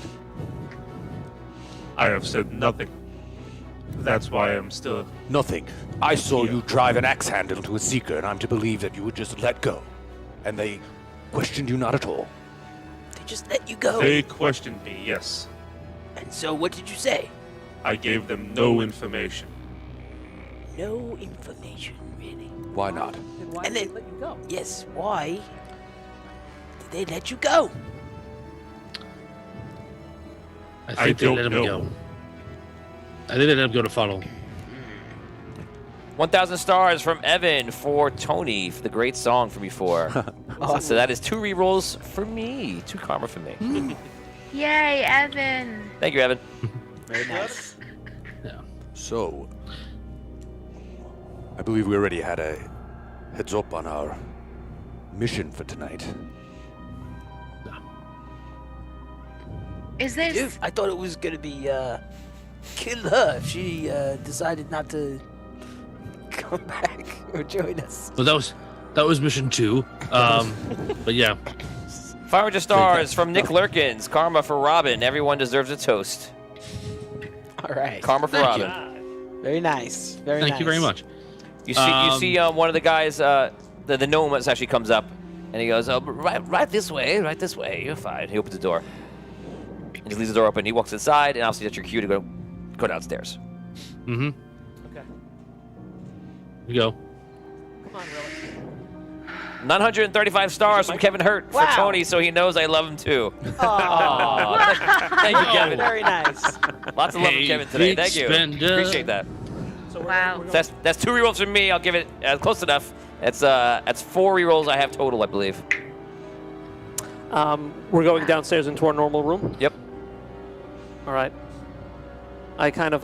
Speaker 8: I have said nothing. That's why I'm still.
Speaker 3: Nothing. I saw you drive an axe handle into a Seeker, and I'm to believe that you would just let go. And they questioned you not at all.
Speaker 6: They just let you go.
Speaker 8: They questioned me, yes.
Speaker 6: And so what did you say?
Speaker 8: I gave them no information.
Speaker 6: No information, really.
Speaker 3: Why not?
Speaker 2: And why
Speaker 6: And
Speaker 2: did
Speaker 6: then-
Speaker 2: they let you go?
Speaker 6: Yes, why did they let you go?
Speaker 4: I
Speaker 8: I
Speaker 4: think they
Speaker 8: don't
Speaker 4: let him
Speaker 8: know.
Speaker 4: go. I think they let him go to follow.
Speaker 1: 1,000 stars from Evan for Tony for the great song from before. So that is 2 rerolls for me. 2 karma for me.
Speaker 7: Yay, Evan.
Speaker 1: Thank you, Evan.
Speaker 6: Very nice.
Speaker 3: So, I believe we already had a heads up on our mission for tonight.
Speaker 7: Is this?
Speaker 6: Dude, I thought it was gonna be kill her if she decided not to come back or join us.
Speaker 4: Well, that was mission 2. But yeah,
Speaker 1: 500 stars from Nick Lurkins. Karma for Robin. Everyone deserves a toast.
Speaker 6: All right.
Speaker 1: Karma for
Speaker 4: Thank you.
Speaker 1: Robin.
Speaker 6: Very nice. Very
Speaker 4: thank
Speaker 6: nice.
Speaker 4: you very much.
Speaker 1: You see one of the guys, the gnome actually comes up, and he goes, "Oh, right this way, right this way. You're fine." He opens the door. He just leaves the door open. He walks inside, and obviously that's your cue to go downstairs.
Speaker 4: Mm-hmm.
Speaker 2: Okay.
Speaker 4: You go.
Speaker 2: Come on, Relic.
Speaker 1: 935 stars from Kevin Hurt for
Speaker 6: Wow.
Speaker 1: Tony, so he knows I love him too.
Speaker 6: Aw,
Speaker 1: Aw, thank you, Kevin.
Speaker 6: very nice.
Speaker 1: Lots of love from
Speaker 4: Hey,
Speaker 1: Kevin today.
Speaker 4: big
Speaker 1: Thank you.
Speaker 4: spender.
Speaker 1: Appreciate that.
Speaker 7: Wow.
Speaker 1: So that's 2 rerolls from me. I'll give it close enough. That's 4 rerolls I have total, I believe.
Speaker 2: We're going downstairs into our normal room.
Speaker 1: Yep.
Speaker 2: All right. I kind of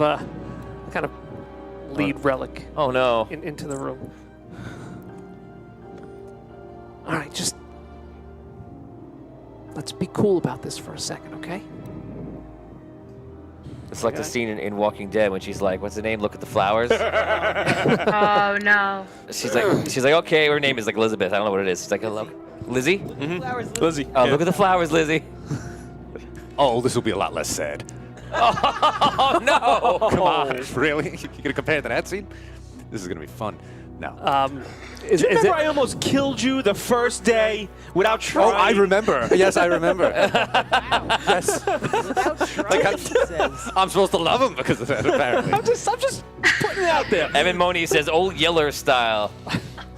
Speaker 2: lead Relic
Speaker 1: Oh no.
Speaker 2: into the room. All right, just let's be cool about this for a second, okay?
Speaker 1: It's like the scene in Walking Dead when she's like, "What's the name? Look at the flowers."
Speaker 7: Oh no.
Speaker 1: she's like, "Okay." Her name is like Elizabeth. I don't know what it is. She's like, "Hello, Lizzie."
Speaker 5: Lizzie.
Speaker 1: Oh, look at the flowers, Lizzie.
Speaker 3: Oh, this will be a lot less sad.
Speaker 1: Oh no!
Speaker 3: Come on, really? You gonna compare it to that scene? This is gonna be fun. No.
Speaker 2: Is
Speaker 5: Do you remember
Speaker 2: it?
Speaker 5: I almost killed you the first day without trying?
Speaker 3: Oh, I remember. Yes, I remember. Yes.
Speaker 6: Without trying, he says.
Speaker 3: I'm supposed to love him because of that, apparently.
Speaker 5: I'm just putting it out there.
Speaker 1: Evan Moni says, "Old Yeller style."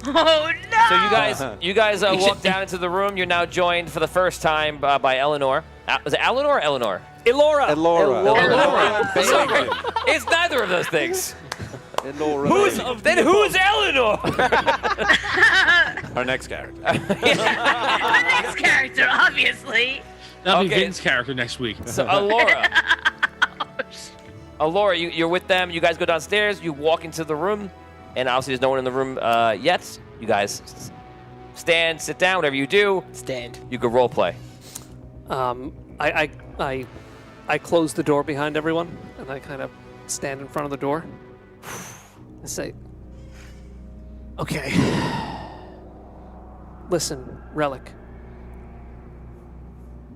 Speaker 7: Oh no.
Speaker 1: So you guys walk down into the room. You're now joined for the first time by Eleanor. Was it Eleanor or Eleanor?
Speaker 2: Elora.
Speaker 1: Sorry. It's neither of those things. Who's Eleanor?
Speaker 3: Our next character.
Speaker 7: The next character, obviously.
Speaker 4: That'll be
Speaker 1: Okay.
Speaker 4: Vin's character next week.
Speaker 1: So Alora, you're with them. You guys go downstairs. You walk into the room, and obviously there's no one in the room yet. You guys stand, sit down, whatever you do.
Speaker 6: Stand.
Speaker 1: You can role play.
Speaker 2: I close the door behind everyone, and I kind of stand in front of the door. I say, "Okay, listen, Relic.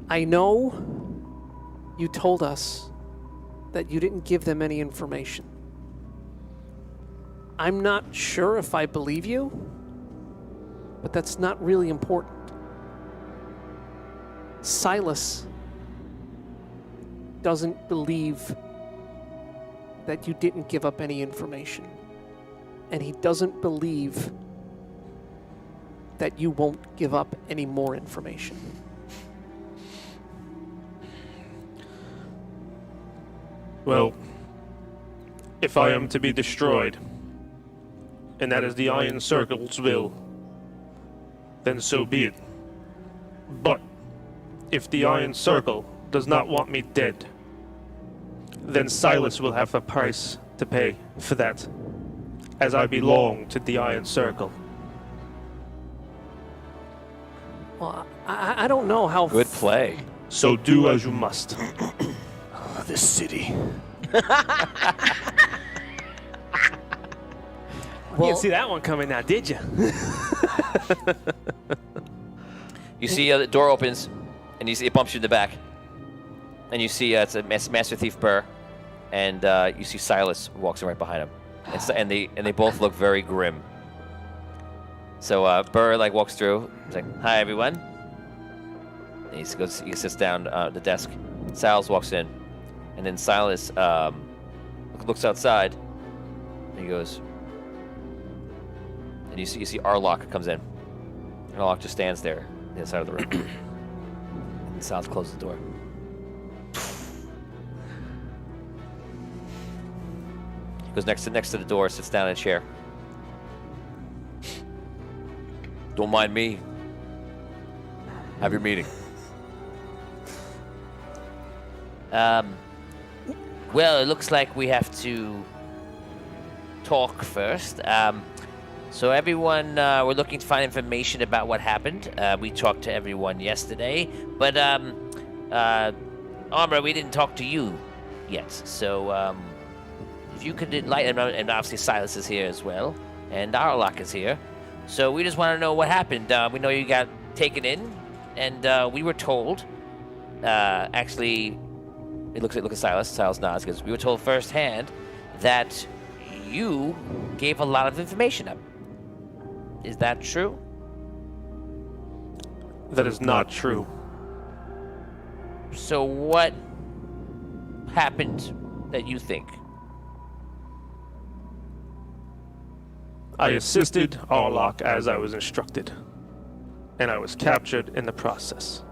Speaker 2: I know you told us that you didn't give them any information. I'm not sure if I believe you, but that's not really important. Silas doesn't believe that you didn't give up any information. And he doesn't believe that you won't give up any more information."
Speaker 8: Well, if I am to be destroyed, and that is the Iron Circle's will, then so be it. But if the Iron Circle does not want me dead, then Silas will have a price to pay for that, as I belong to the Iron Circle.
Speaker 2: Well, I don't know how.
Speaker 1: Good play.
Speaker 8: So do as you must.
Speaker 3: This city.
Speaker 2: Well,
Speaker 5: You didn't see that one coming now, did you?
Speaker 1: You see the door opens, and you see it bumps you in the back. And you see it's a Master Thief Burr, and you see Silas walks right behind him, and they both look very grim. So Burr walks through. He's like, "Hi everyone." And he sits down at the desk. Silas walks in, and then Silas looks outside, and he goes, and you see Arlock comes in. And Arlock just stands there on the other side of the room. And Silas closes the door. He goes next to the door, sits down in a chair. Don't mind me. Have your meeting. Well, it looks like we have to talk first. So everyone, we're looking to find information about what happened. We talked to everyone yesterday, but Armor, we didn't talk to you yet. So if you could enlighten, and obviously Silas is here as well, and Arlock is here. So we just want to know what happened. We know you got taken in, and we were told. Actually, look at Silas. Silas nods because we were told firsthand that you gave a lot of information up. Is that true?
Speaker 8: That is not true.
Speaker 1: So what happened that you think?
Speaker 8: I assisted Arlock as I was instructed, and I was captured in the process.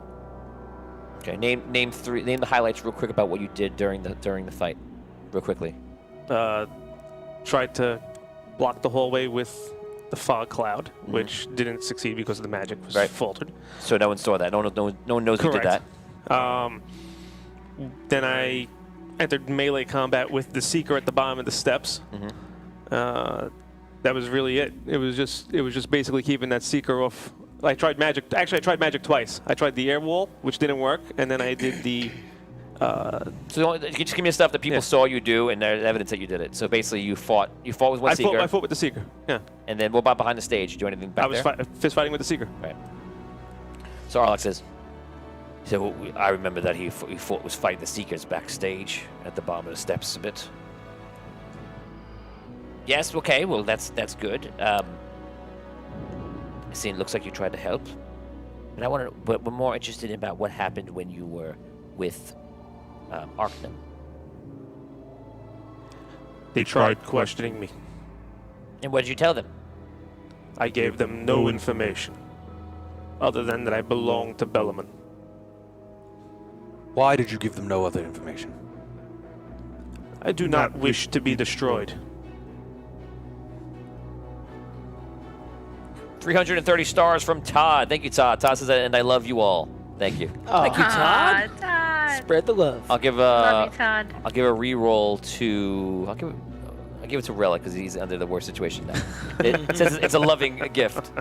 Speaker 1: Okay, name the highlights real quick about what you did during the fight, real quickly.
Speaker 8: Tried to block the hallway with the fog cloud, which didn't succeed because the magic was faltered.
Speaker 1: So no one saw that. No one knows you did that.
Speaker 8: Then I entered melee combat with the Seeker at the bottom of the steps. That was really it. It was just basically keeping that Seeker off. I tried magic. Actually, I tried magic twice. I tried the air wall, which didn't work, and then I did the.
Speaker 1: So you just give me the stuff that people saw you do, and there's evidence that you did it. So basically, you fought with one Seeker.
Speaker 8: I fought with the Seeker. Yeah.
Speaker 1: And then what about behind the stage? Did you do anything back there?
Speaker 8: I was fist fighting with the Seeker.
Speaker 1: Right. So Arlock says, "So I remember that he was fighting the Seekers backstage at the bottom of the steps a bit." Yes. Okay. Well, that's good. It looks like you tried to help, but we're more interested in about what happened when you were with Arcane.
Speaker 8: They tried questioning me.
Speaker 1: And what did you tell them?
Speaker 8: I gave them no information, other than that I belonged to Bellaman.
Speaker 3: Why did you give them no other information?
Speaker 8: I do not wish to be destroyed.
Speaker 1: 330 stars from Todd. Thank you, Todd. Todd says, "And I love you all." Thank you.
Speaker 2: Thank you, Todd.
Speaker 7: Todd.
Speaker 2: Spread the love.
Speaker 1: I'll give
Speaker 7: Love you, Todd.
Speaker 1: I'll give a reroll to. I'll give it to Relic because he's under the worst situation now. It says it's a loving gift.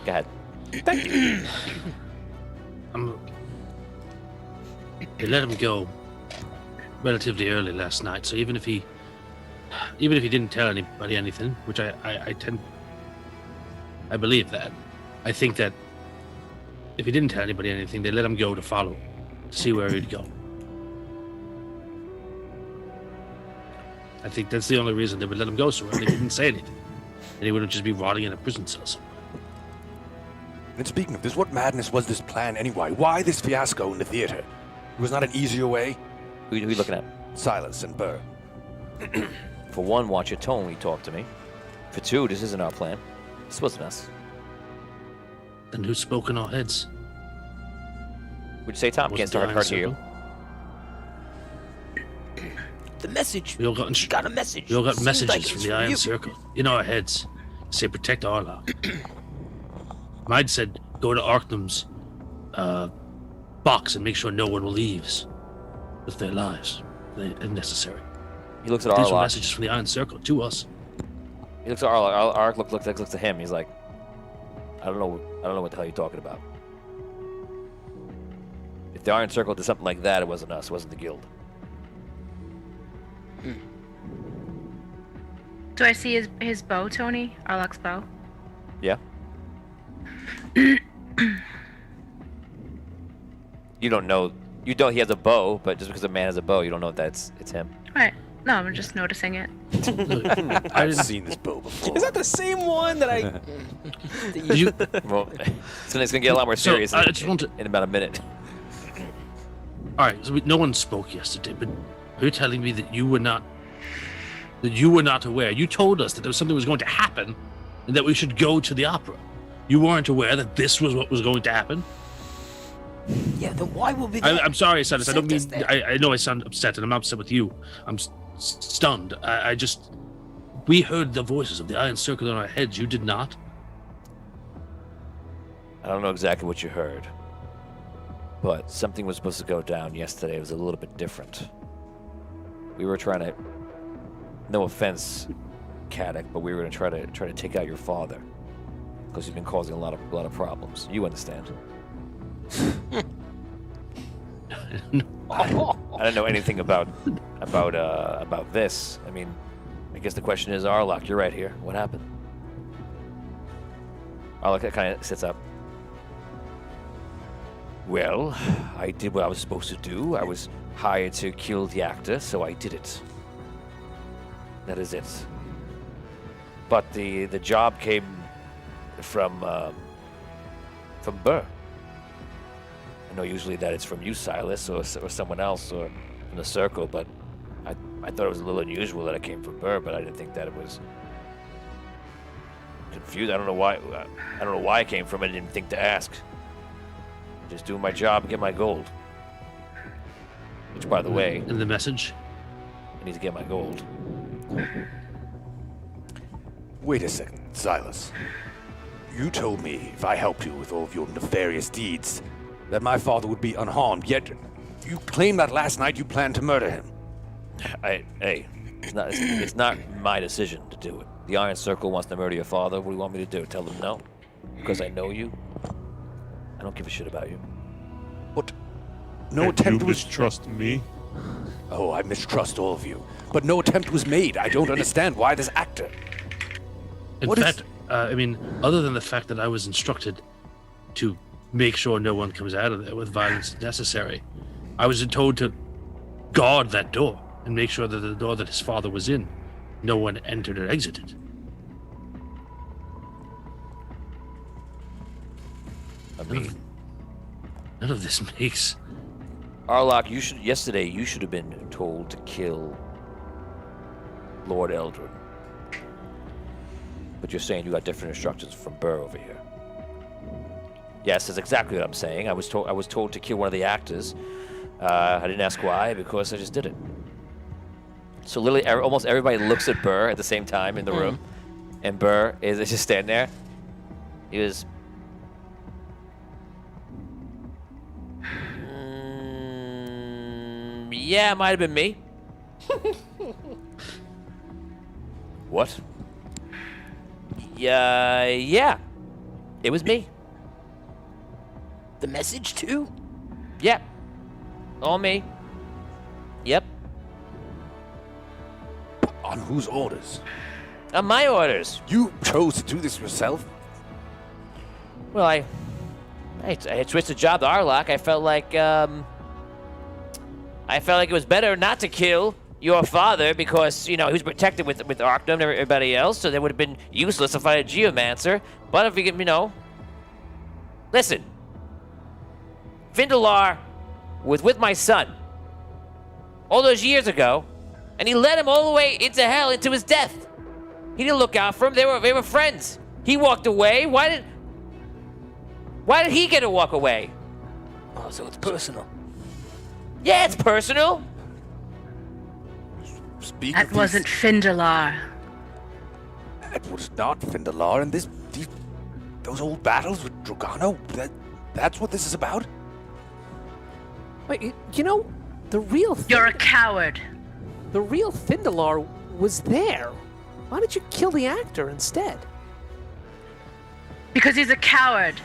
Speaker 1: Go ahead.
Speaker 2: Thank you.
Speaker 4: They let him go relatively early last night, so even if he didn't tell anybody anything, which I believe that. I think that if he didn't tell anybody anything, they let him go to follow, to see where he'd go. I think that's the only reason they would let him go so early. They didn't say anything. And he wouldn't just be rotting in a prison cell somewhere.
Speaker 3: And speaking of this, what madness was this plan anyway? Why this fiasco in the theater? It was not an easier way?
Speaker 1: Who are you looking at?
Speaker 3: Silas and Burr.
Speaker 1: For one, watch your tone when you talk to me. For two, this isn't our plan. This wasn't us.
Speaker 4: Then who spoke in our heads?
Speaker 1: Would you say, Tom? Can't start hard to hear you.
Speaker 6: The message.
Speaker 4: We all got
Speaker 6: got a message.
Speaker 4: We all got
Speaker 6: Seems
Speaker 4: messages
Speaker 6: like
Speaker 4: from
Speaker 6: it's
Speaker 4: the
Speaker 6: from
Speaker 4: Iron
Speaker 6: you.
Speaker 4: Circle in our heads. say protect Arlok. Mine said go to Arcanum's box and make sure no one leaves with their lives if necessary.
Speaker 1: He looks at
Speaker 4: These were
Speaker 1: Arlok.
Speaker 4: messages from the Iron Circle to us.
Speaker 1: He looks at Arlok. Arlok looks at him. He's like, I don't know what the hell you're talking about. If the Iron Circle did something like that, it wasn't us. It wasn't the guild.
Speaker 7: Do I see his bow, Tony? Arlok's bow?
Speaker 1: Yeah. You don't know. You don't. He has a bow, but just because a man has a bow, you don't know that it's him.
Speaker 7: Right. No, I'm just noticing it.
Speaker 3: I've seen this bow before.
Speaker 5: Is that the same one that I?
Speaker 1: Well, so it's gonna get a lot more serious
Speaker 4: I just want to.
Speaker 1: in about a minute.
Speaker 4: All right, so no one spoke yesterday, but you're telling me that you were not aware. You told us that there was something was going to happen, and that we should go to the opera. You weren't aware that this was what was going to happen.
Speaker 6: Yeah, then why will we?
Speaker 4: I'm sorry, Silas. I don't mean.
Speaker 6: Sent us there.
Speaker 4: I know I sound upset, and I'm not upset with you. I'm stunned. I just. We heard the voices of the Iron Circle in our heads. You did not.
Speaker 1: I don't know exactly what you heard, but something was supposed to go down yesterday. It was a little bit different. We were trying to. No offense, Caddick, but we were going to try to take out your father because he's been causing a lot of problems. You understand? I don't know anything about this. I mean, I guess the question is, Arlok, you're right here. What happened? Arlok kind of sits up. Well, I did what I was supposed to do. I was hired to kill the actor, so I did it. That is it. But the job came from Burr. I know usually that it's from you, Silas, or someone else, or from the Circle, but I thought it was a little unusual that it came from Burr, but I didn't think that it was confused. I don't know why it came from it. I didn't think to ask. Just doing my job and get my gold. Which, by the way,
Speaker 4: And the message.
Speaker 1: I need to get my gold.
Speaker 3: Wait a second, Silas. You told me if I helped you with all of your nefarious deeds, that my father would be unharmed, yet you claimed that last night you planned to murder him.
Speaker 1: Hey, it's not my decision to do it. The Iron Circle wants to murder your father. What do you want me to do? Tell them no? Because I know you? I don't give a shit about you.
Speaker 3: What? No
Speaker 8: And
Speaker 3: attempt
Speaker 8: you
Speaker 3: was...
Speaker 8: mistrust me?
Speaker 3: Oh, I mistrust all of you. But no attempt was made. I don't understand why this actor...
Speaker 4: In
Speaker 3: What is-
Speaker 4: fact, I mean, other than the fact that I was instructed to make sure no one comes out of there with violence necessary, I was told to guard that door and make sure that the door that his father was in, no one entered or exited.
Speaker 1: I mean,
Speaker 4: None of this makes.
Speaker 1: Arlok, yesterday you should have been told to kill Lord Eldrin. But you're saying you got different instructions from Burr over here. Yes, that's exactly what I'm saying. I was told to kill one of the actors. I didn't ask why, because I just did it. So literally, almost everybody looks at Burr at the same time in the room, and Burr is just standing there. He was. Yeah, it might have been me. What? Yeah. It was me.
Speaker 6: The message too?
Speaker 1: Yep. All me. Yep.
Speaker 3: On whose orders?
Speaker 1: On my orders.
Speaker 3: You chose to do this yourself?
Speaker 1: Well, I had switched the job to Arlok. I felt like it was better not to kill your father because, he was protected with Arcanum and everybody else, so that would have been useless to fight a Geomancer. But if we can, listen. Vindalar was with my son all those years ago, and he led him all the way into hell, into his death. He didn't look out for him. They were friends. He walked away. Why did he get to walk away?
Speaker 6: Oh, so it's personal.
Speaker 1: Yeah, it's personal.
Speaker 3: Speak
Speaker 7: That
Speaker 3: of these-
Speaker 7: wasn't Findalar.
Speaker 3: It was not Findalar, and those old battles with Drogano. That's what this is about.
Speaker 2: Wait, you know, the real
Speaker 7: You're a coward.
Speaker 2: the real Findalar was there. Why did you kill the actor instead?
Speaker 7: Because he's a coward.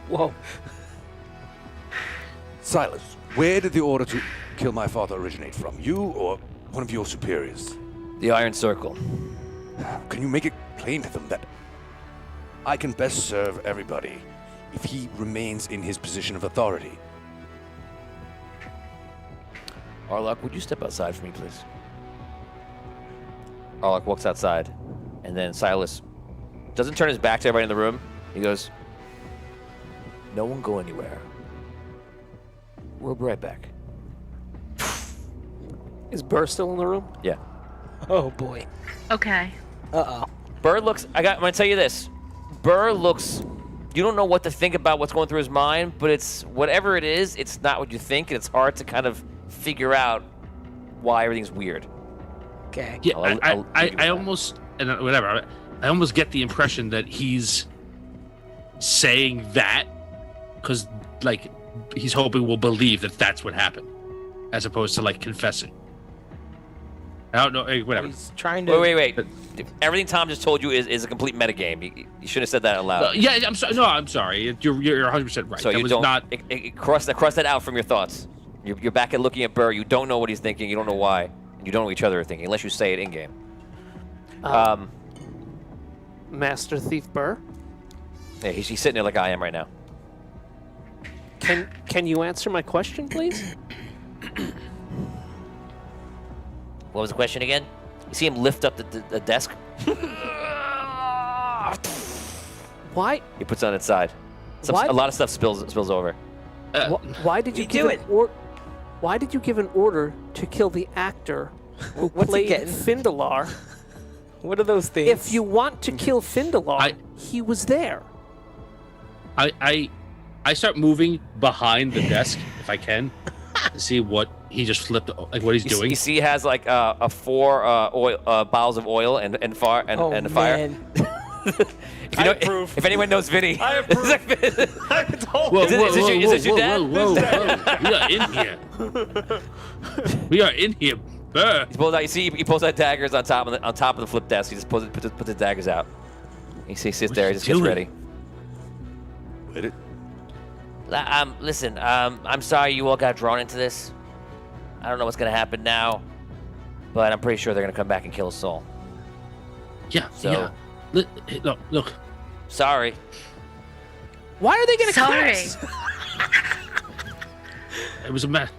Speaker 2: Whoa.
Speaker 3: Silas, where did the order to kill my father originate from? You or one of your superiors?
Speaker 1: The Iron Circle.
Speaker 3: Can you make it plain to them that I can best serve everybody if he remains in his position of authority?
Speaker 1: Arlock, would you step outside for me, please? Arlock walks outside, and then Silas doesn't turn his back to everybody in the room. He goes, "No one go anywhere. We'll be right back."
Speaker 2: Is Burr still in the room?
Speaker 1: Yeah.
Speaker 6: Oh boy.
Speaker 7: Okay.
Speaker 6: Uh-oh.
Speaker 1: Burr looks, I'm going to tell you this. Burr looks, you don't know what to think about what's going through his mind, but it's, whatever it is, it's not what you think, and it's hard to kind of figure out why everything's weird.
Speaker 6: Okay.
Speaker 4: Yeah,
Speaker 1: I'll leave you
Speaker 4: I
Speaker 1: with that.
Speaker 4: almost, and whatever, I almost get the impression that he's saying that because, like, he's hoping we'll believe that that's what happened, as opposed to, like, confessing. I don't know, whatever.
Speaker 6: He's trying to.
Speaker 1: Wait. Everything Tom just told you is a complete metagame. You shouldn't have said that out loud.
Speaker 4: Yeah, I'm sorry. No, I'm sorry. You're 100% right.
Speaker 1: So
Speaker 4: that
Speaker 1: you
Speaker 4: was
Speaker 1: don't
Speaker 4: not.
Speaker 1: cross that out from your thoughts. You're back at looking at Burr. You don't know what he's thinking. You don't know why. And you don't know what each other are thinking unless you say it in game.
Speaker 2: Master Thief Burr,
Speaker 1: Yeah, he's sitting there like I am right now.
Speaker 2: can you answer my question, please?
Speaker 1: What was the question again? You see him lift up the desk.
Speaker 2: Why?
Speaker 1: He puts it on its side.
Speaker 2: Why?
Speaker 1: A lot of stuff spills over.
Speaker 2: Why did you
Speaker 6: You
Speaker 2: give
Speaker 6: do
Speaker 2: Why did you give an order to kill the actor who
Speaker 6: What's he
Speaker 2: played
Speaker 6: getting?
Speaker 2: Findalar?
Speaker 6: What are those things?
Speaker 2: If you want to kill Findalar, he was there.
Speaker 4: I start moving behind the desk if I can to see what he just flipped, like what he's doing.
Speaker 1: You see, he has like a 4 oil bottles of oil and a fire.
Speaker 6: Man.
Speaker 1: If anyone knows Vinny,
Speaker 5: I approve. I told
Speaker 4: Whoa,
Speaker 5: you.
Speaker 1: Is this your dad?
Speaker 4: Whoa. We are in here. We are in here. Burr.
Speaker 1: He pulls out. You see, he pulls out daggers on top of the flip desk. He just puts the daggers out. He sits there. He just gets ready.
Speaker 3: Wait it.
Speaker 1: Listen. I'm sorry you all got drawn into this. I don't know what's gonna happen now, but I'm pretty sure they're gonna come back and kill us all.
Speaker 4: Yeah,
Speaker 1: So-
Speaker 4: yeah. Look.
Speaker 1: Sorry.
Speaker 2: Why are they going to kill
Speaker 7: Sorry.
Speaker 2: us?
Speaker 4: It was a matter.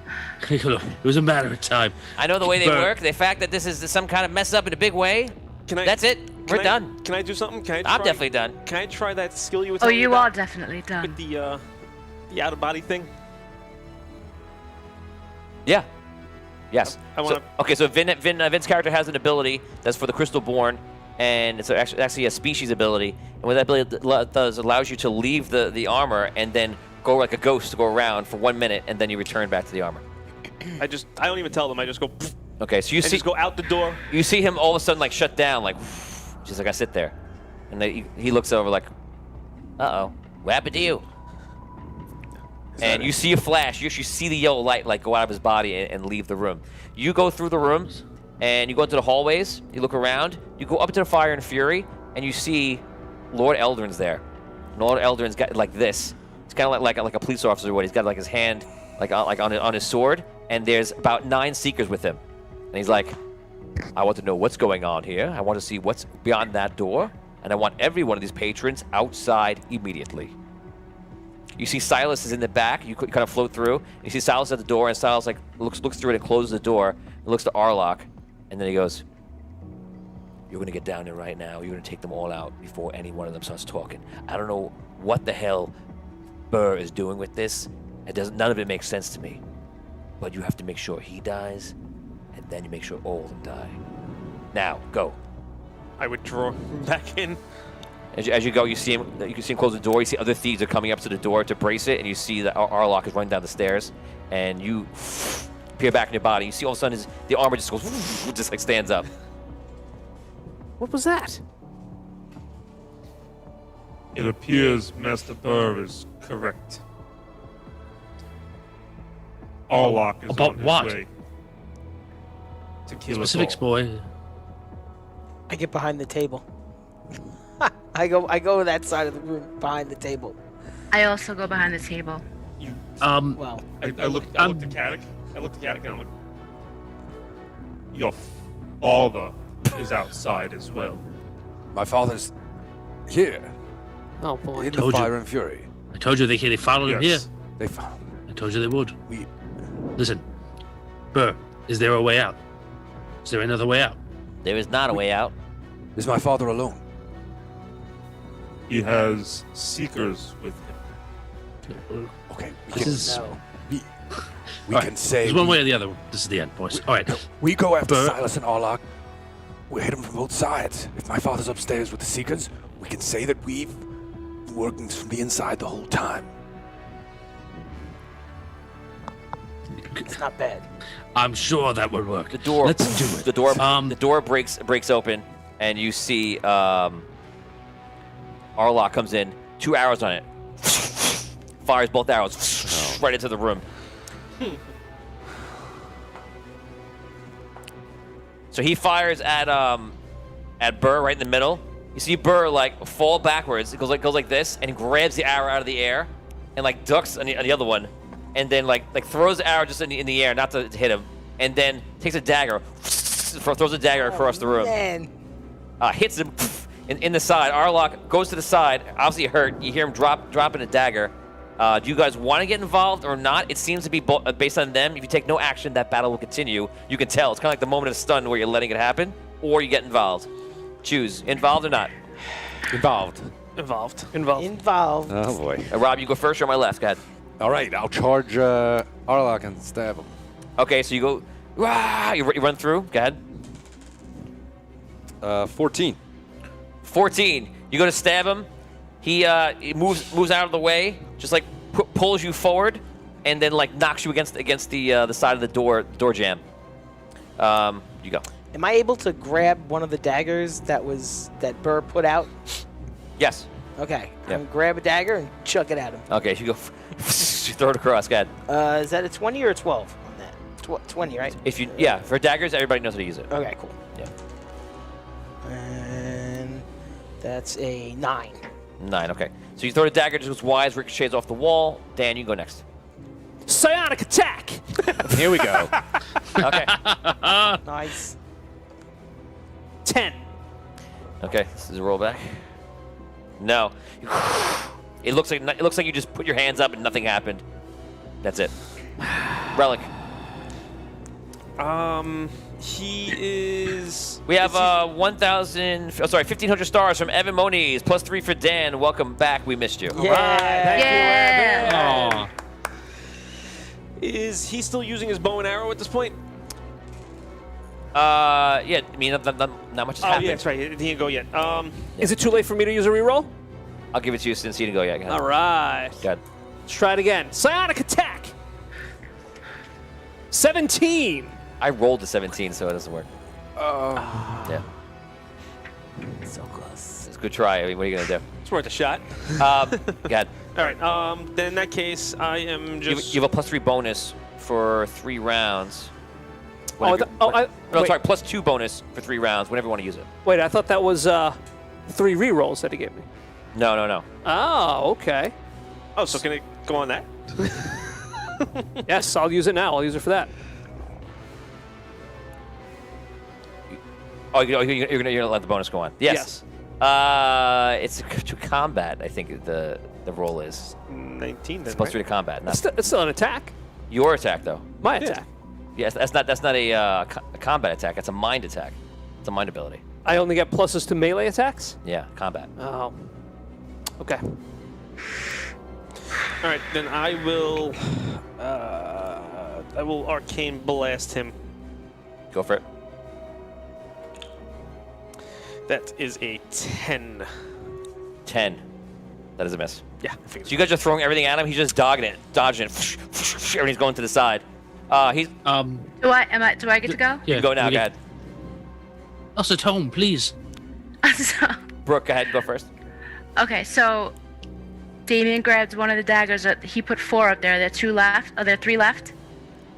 Speaker 4: It was a matter of time.
Speaker 1: I know the way they
Speaker 4: Burr.
Speaker 1: work. The fact that this is some kind of mess up in a big way.
Speaker 5: Can I?
Speaker 1: That's it. We're
Speaker 5: can I-
Speaker 1: done.
Speaker 5: Can I do something? Can I?
Speaker 1: I'm
Speaker 5: try-
Speaker 1: definitely done.
Speaker 5: Can I try that skill you were
Speaker 7: Oh,
Speaker 5: telling me
Speaker 7: you
Speaker 5: about
Speaker 7: are definitely done.
Speaker 5: with the out of body thing?
Speaker 1: Yeah. Yes.
Speaker 5: I wanna-
Speaker 1: So Vin's character has an ability that's for the Crystal Born, and it's actually a species ability. And what that ability does allows you to leave the armor and then go like a ghost to go around for 1 minute, and then you return back to the armor.
Speaker 5: I don't even tell them. I just go pfft,
Speaker 1: Okay, so you
Speaker 5: and
Speaker 1: see
Speaker 5: just go out the door.
Speaker 1: you see him all of a sudden like shut down, like just like I sit there, and then he looks over like, uh-oh, what happened to you? And you see a flash. You actually see the yellow light like go out of his body and leave the room. You go through the rooms, and you go into the hallways. You look around. You go up to the Fire and Fury, and you see Lord Eldrin's there. And Lord Eldrin's got like this. It's kind of like a police officer would. He's got like his hand like on his sword, and there's about 9 Seekers with him. And he's like, I want to know what's going on here. I want to see what's beyond that door, and I want every one of these patrons outside immediately. You see Silas is in the back. You kind of float through. You see Silas at the door, and Silas like looks through it and closes the door. And looks to Arlock, and then he goes, "You're gonna get down there right now. You're gonna take them all out before any one of them starts talking. I don't know what the hell Burr is doing with this. None of it makes sense to me. But you have to make sure he dies, and then you make sure all of them die. Now, go."
Speaker 5: I would draw back in.
Speaker 1: As you go, you see him. You can see him close the door. You see other thieves are coming up to the door to brace it, and you see that Arlock is running down the stairs. And you peer back in your body. You see all of a sudden the armor just goes, just like stands up.
Speaker 2: What was that?
Speaker 8: It appears Master Burr is correct. Arlock is
Speaker 4: About
Speaker 8: on his
Speaker 4: what?
Speaker 8: way to kill
Speaker 4: Specifics,
Speaker 8: us all.
Speaker 4: boy.
Speaker 6: I get behind the table. I go to that side of the room behind the table.
Speaker 7: I also go behind the table.
Speaker 6: Well,
Speaker 8: I looked at Caddick. I looked at Caddick and I'm like, your father is outside as well.
Speaker 3: My father's here
Speaker 2: Oh boy.
Speaker 3: in the
Speaker 4: Told you.
Speaker 3: fire and fury.
Speaker 4: I told you they followed him here.
Speaker 8: Yes.
Speaker 3: They found.
Speaker 4: I told you they would.
Speaker 3: We.
Speaker 4: Listen, Burr, is there a way out? Is there another way out?
Speaker 1: There is not a way out.
Speaker 3: Is my father alone?
Speaker 8: He has seekers with him.
Speaker 3: Okay. We
Speaker 4: This
Speaker 3: can,
Speaker 4: is.
Speaker 6: no.
Speaker 3: we can say
Speaker 4: There's one
Speaker 3: we,
Speaker 4: way or the other. This is the end, boys. All right.
Speaker 3: we go after
Speaker 4: But-
Speaker 3: Silas and Arlock. We hit him from both sides. If my father's upstairs with the Seekers, we can say that we've been working from the inside the whole time.
Speaker 6: It's not bad.
Speaker 4: I'm sure that would work.
Speaker 1: The door.
Speaker 4: Let's do it.
Speaker 1: The door breaks open, and you see Arlock comes in. 2 arrows on it. Fires both arrows right into the room. So he fires at Burr right in the middle. You see Burr like fall backwards. It goes like this, and he grabs the arrow out of the air, and like ducks on the other one, and then like throws the arrow just in the air, not to hit him, and then takes a dagger, throws a dagger across the room,
Speaker 6: Man.
Speaker 1: hits him in the side. Arlock goes to the side, obviously hurt. You hear him dropping a dagger. Do you guys want to get involved or not? It seems to be based on them. If you take no action, that battle will continue. You can tell. It's kind of like the moment of stun where you're letting it happen, or you get involved. Choose. Involved or not?
Speaker 3: Involved.
Speaker 2: Involved.
Speaker 6: Involved.
Speaker 3: Oh boy.
Speaker 1: Rob, you go first or on my left? Go ahead.
Speaker 3: All right, I'll charge Arlock and stab him.
Speaker 1: Okay, so you go. Wah, you run through. Go ahead.
Speaker 3: 14.
Speaker 1: 14. You go to stab him. He moves out of the way, just like pulls you forward, and then like knocks you against the side of the door jam. You go.
Speaker 6: Am I able to grab one of the daggers that Burr put out?
Speaker 1: Yes.
Speaker 6: Okay.
Speaker 1: Yeah.
Speaker 6: I'm gonna grab a dagger and chuck it at him.
Speaker 1: Okay, so you go. You throw it across. Go ahead.
Speaker 6: Is that a 20 or a 12 on that? 20, right?
Speaker 1: For daggers, everybody knows how to use it.
Speaker 6: Okay, cool.
Speaker 1: Yeah.
Speaker 6: And that's a 9.
Speaker 1: 9. Okay. So you throw the dagger, just goes wise, ricochets off the wall. Dan, you go next.
Speaker 2: Psionic attack.
Speaker 3: Here we go.
Speaker 1: Okay.
Speaker 6: Nice.
Speaker 2: 10.
Speaker 1: Okay. This is a rollback. No. It looks like you just put your hands up and nothing happened. That's it. Relic.
Speaker 5: He is.
Speaker 1: We have 1,500 stars from Evan Moniz, +3 for Dan. Welcome back. We missed you.
Speaker 6: Yeah.
Speaker 7: Yeah.
Speaker 5: Is he still using his bow and arrow at this point?
Speaker 1: Yeah. I mean, not much has
Speaker 5: Oh,
Speaker 1: happened.
Speaker 5: yeah, that's right. He didn't go yet.
Speaker 2: Is it too late for me to use a reroll?
Speaker 1: I'll give it to you since you didn't go yet. Go ahead.
Speaker 2: All right.
Speaker 1: Go ahead.
Speaker 2: Let's try it again. Psionic attack. 17.
Speaker 1: I rolled a 17, so it doesn't work. Yeah.
Speaker 6: So close.
Speaker 1: It's a good try. I mean, what are you gonna do?
Speaker 5: It's worth a shot.
Speaker 1: Go ahead.
Speaker 5: All right. Then in that case, I am just.
Speaker 1: You have a +3 bonus for 3 rounds.
Speaker 2: Oh,
Speaker 1: Whenever-
Speaker 2: no,
Speaker 1: no, sorry, +2 bonus for 3 rounds whenever you want to use it.
Speaker 2: Wait, I thought that was 3 rerolls that he gave me.
Speaker 1: No.
Speaker 2: Oh, okay.
Speaker 5: Oh, so can it go on that?
Speaker 2: Yes, I'll use it now. I'll use it for that.
Speaker 1: Oh, you're gonna let the bonus go on? Yes. It's to combat. I think the roll is.
Speaker 5: 19. Then,
Speaker 1: It's +3 to combat. Not
Speaker 2: It's still an attack.
Speaker 1: your attack though.
Speaker 2: My attack.
Speaker 1: Yes, that's not a combat attack. That's a mind attack. It's a mind ability.
Speaker 2: I only get pluses to melee attacks?
Speaker 1: Yeah, combat.
Speaker 2: Oh. Okay.
Speaker 5: All right, then I will arcane blast him.
Speaker 1: Go for it.
Speaker 5: That is a 10.
Speaker 1: 10. That is a miss.
Speaker 5: Yeah, I figured.
Speaker 1: So you guys are throwing everything at him. He's just dodging it. Everything's going to the side. He's
Speaker 7: Do I get to go?
Speaker 4: Yeah,
Speaker 1: go now. Go ahead.
Speaker 4: Us at home, please.
Speaker 7: So,
Speaker 1: Brooke, go ahead and go first.
Speaker 7: okay, so Damien grabbed one of the daggers. He put 4 up there. There are 2 left. Are there 3 left?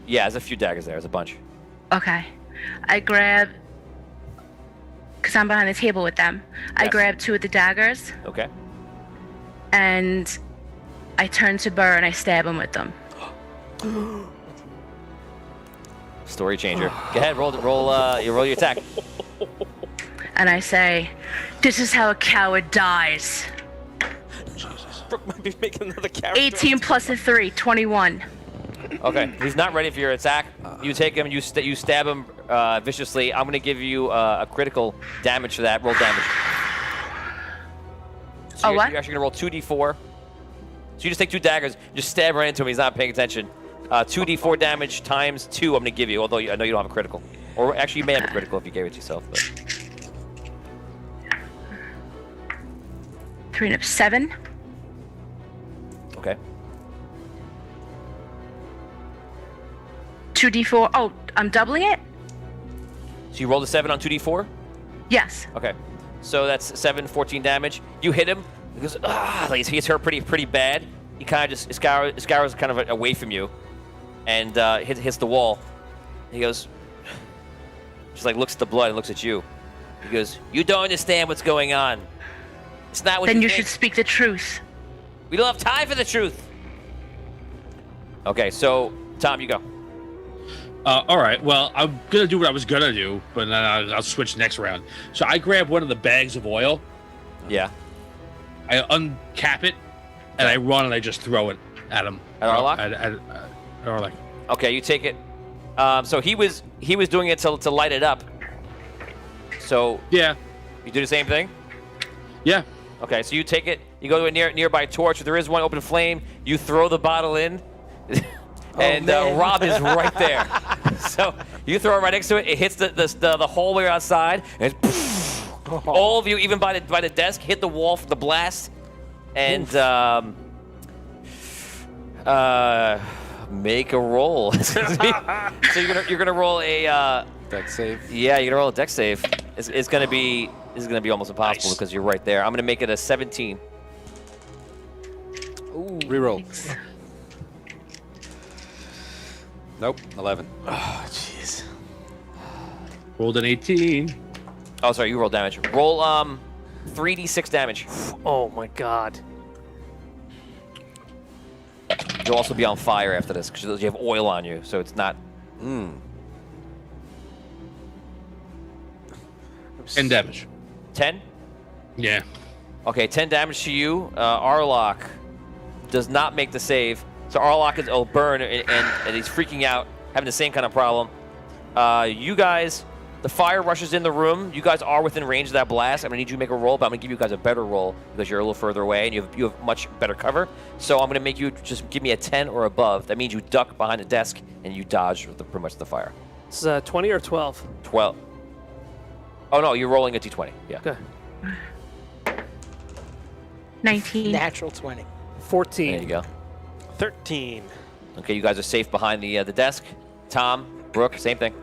Speaker 1: Yeah, there's a few daggers there. There's a bunch.
Speaker 7: Okay. I grab, because I'm behind the table with them. I
Speaker 1: Yes.
Speaker 7: grab 2 of the daggers
Speaker 1: Okay.
Speaker 7: and I turn to Burr and I stab him with them.
Speaker 1: Story changer. Go ahead, roll your attack.
Speaker 7: And I say, "This is how a coward dies."
Speaker 5: Brooke might be making another character.
Speaker 7: 18 plus a 3, 21.
Speaker 1: Okay, he's not ready for your attack. You take him, you stab him viciously. I'm gonna give you a critical damage for that. Roll damage. So
Speaker 7: What?
Speaker 1: You're actually gonna roll 2d4. So you just take 2 daggers, just stab right into him. He's not paying attention. 2d4 damage times 2. I'm gonna give you, although I know you don't have a critical. Or actually, you may have a critical if you gave it to yourself. But.
Speaker 7: 3 and 7.
Speaker 1: Okay.
Speaker 7: 2d4. Oh, I'm doubling it?
Speaker 1: So you rolled a 7 on 2d4.
Speaker 7: Yes.
Speaker 1: Okay. So that's 7, 14 damage. You hit him. He goes, like he gets hurt pretty bad. He kind of just scours kind of away from you, and hits the wall. He goes, just like looks at the blood and looks at you. He goes, "You don't understand what's going on. It's not what
Speaker 7: Then you
Speaker 1: think.
Speaker 7: should speak the truth.
Speaker 1: We don't have time for the truth." Okay, so Tom, you go.
Speaker 4: All right. Well, I'm gonna do what I was gonna do, but then I'll switch next round. So I grab one of the bags of oil,
Speaker 1: Yeah.
Speaker 4: I uncap it, and I run and I just throw it at him.
Speaker 1: At Arlock?
Speaker 4: At Arlock.
Speaker 1: Okay, you take it. So he was doing it to light it up. So
Speaker 4: Yeah.
Speaker 1: you do the same thing.
Speaker 4: Yeah.
Speaker 1: Okay, so you take it, you go to a nearby torch. If there is one open flame, you throw the bottle in, and Rob is right there. So you throw it right next to it. It hits the hallway outside, and all of you, even by the desk, hit the wall for the blast, and make a roll. So you're gonna roll a
Speaker 9: Dex save.
Speaker 1: yeah, you're gonna roll a dex save. It's gonna be almost impossible because you're right there. I'm gonna make it a 17.
Speaker 9: Ooh. Reroll. Nope. 11.
Speaker 5: Oh, jeez.
Speaker 4: Rolled an 18.
Speaker 1: Oh, sorry, you roll damage. Roll 3d6 damage.
Speaker 2: Oh my god.
Speaker 1: You'll also be on fire after this because you have oil on you, so it's not.
Speaker 4: 10 damage.
Speaker 1: 10?
Speaker 4: Yeah.
Speaker 1: Okay, 10 damage to you. Arlock does not make the save. So Arlock is burn and he's freaking out, having the same kind of problem. You guys, the fire rushes in the room. You guys are within range of that blast. I'm gonna need you to make a roll, but I'm gonna give you guys a better roll because you're a little further away and you have much better cover. So I'm gonna make you just give me a 10 or above. That means you duck behind the desk and you dodge with pretty much the fire.
Speaker 2: This is 20 or 12?
Speaker 1: 12. Oh no, you're rolling a d20. Yeah.
Speaker 2: Okay.
Speaker 7: 19.
Speaker 6: Natural 20.
Speaker 2: 14.
Speaker 1: There you go.
Speaker 5: 13.
Speaker 1: Okay, you guys are safe behind the desk. Tom, Brooke, same thing.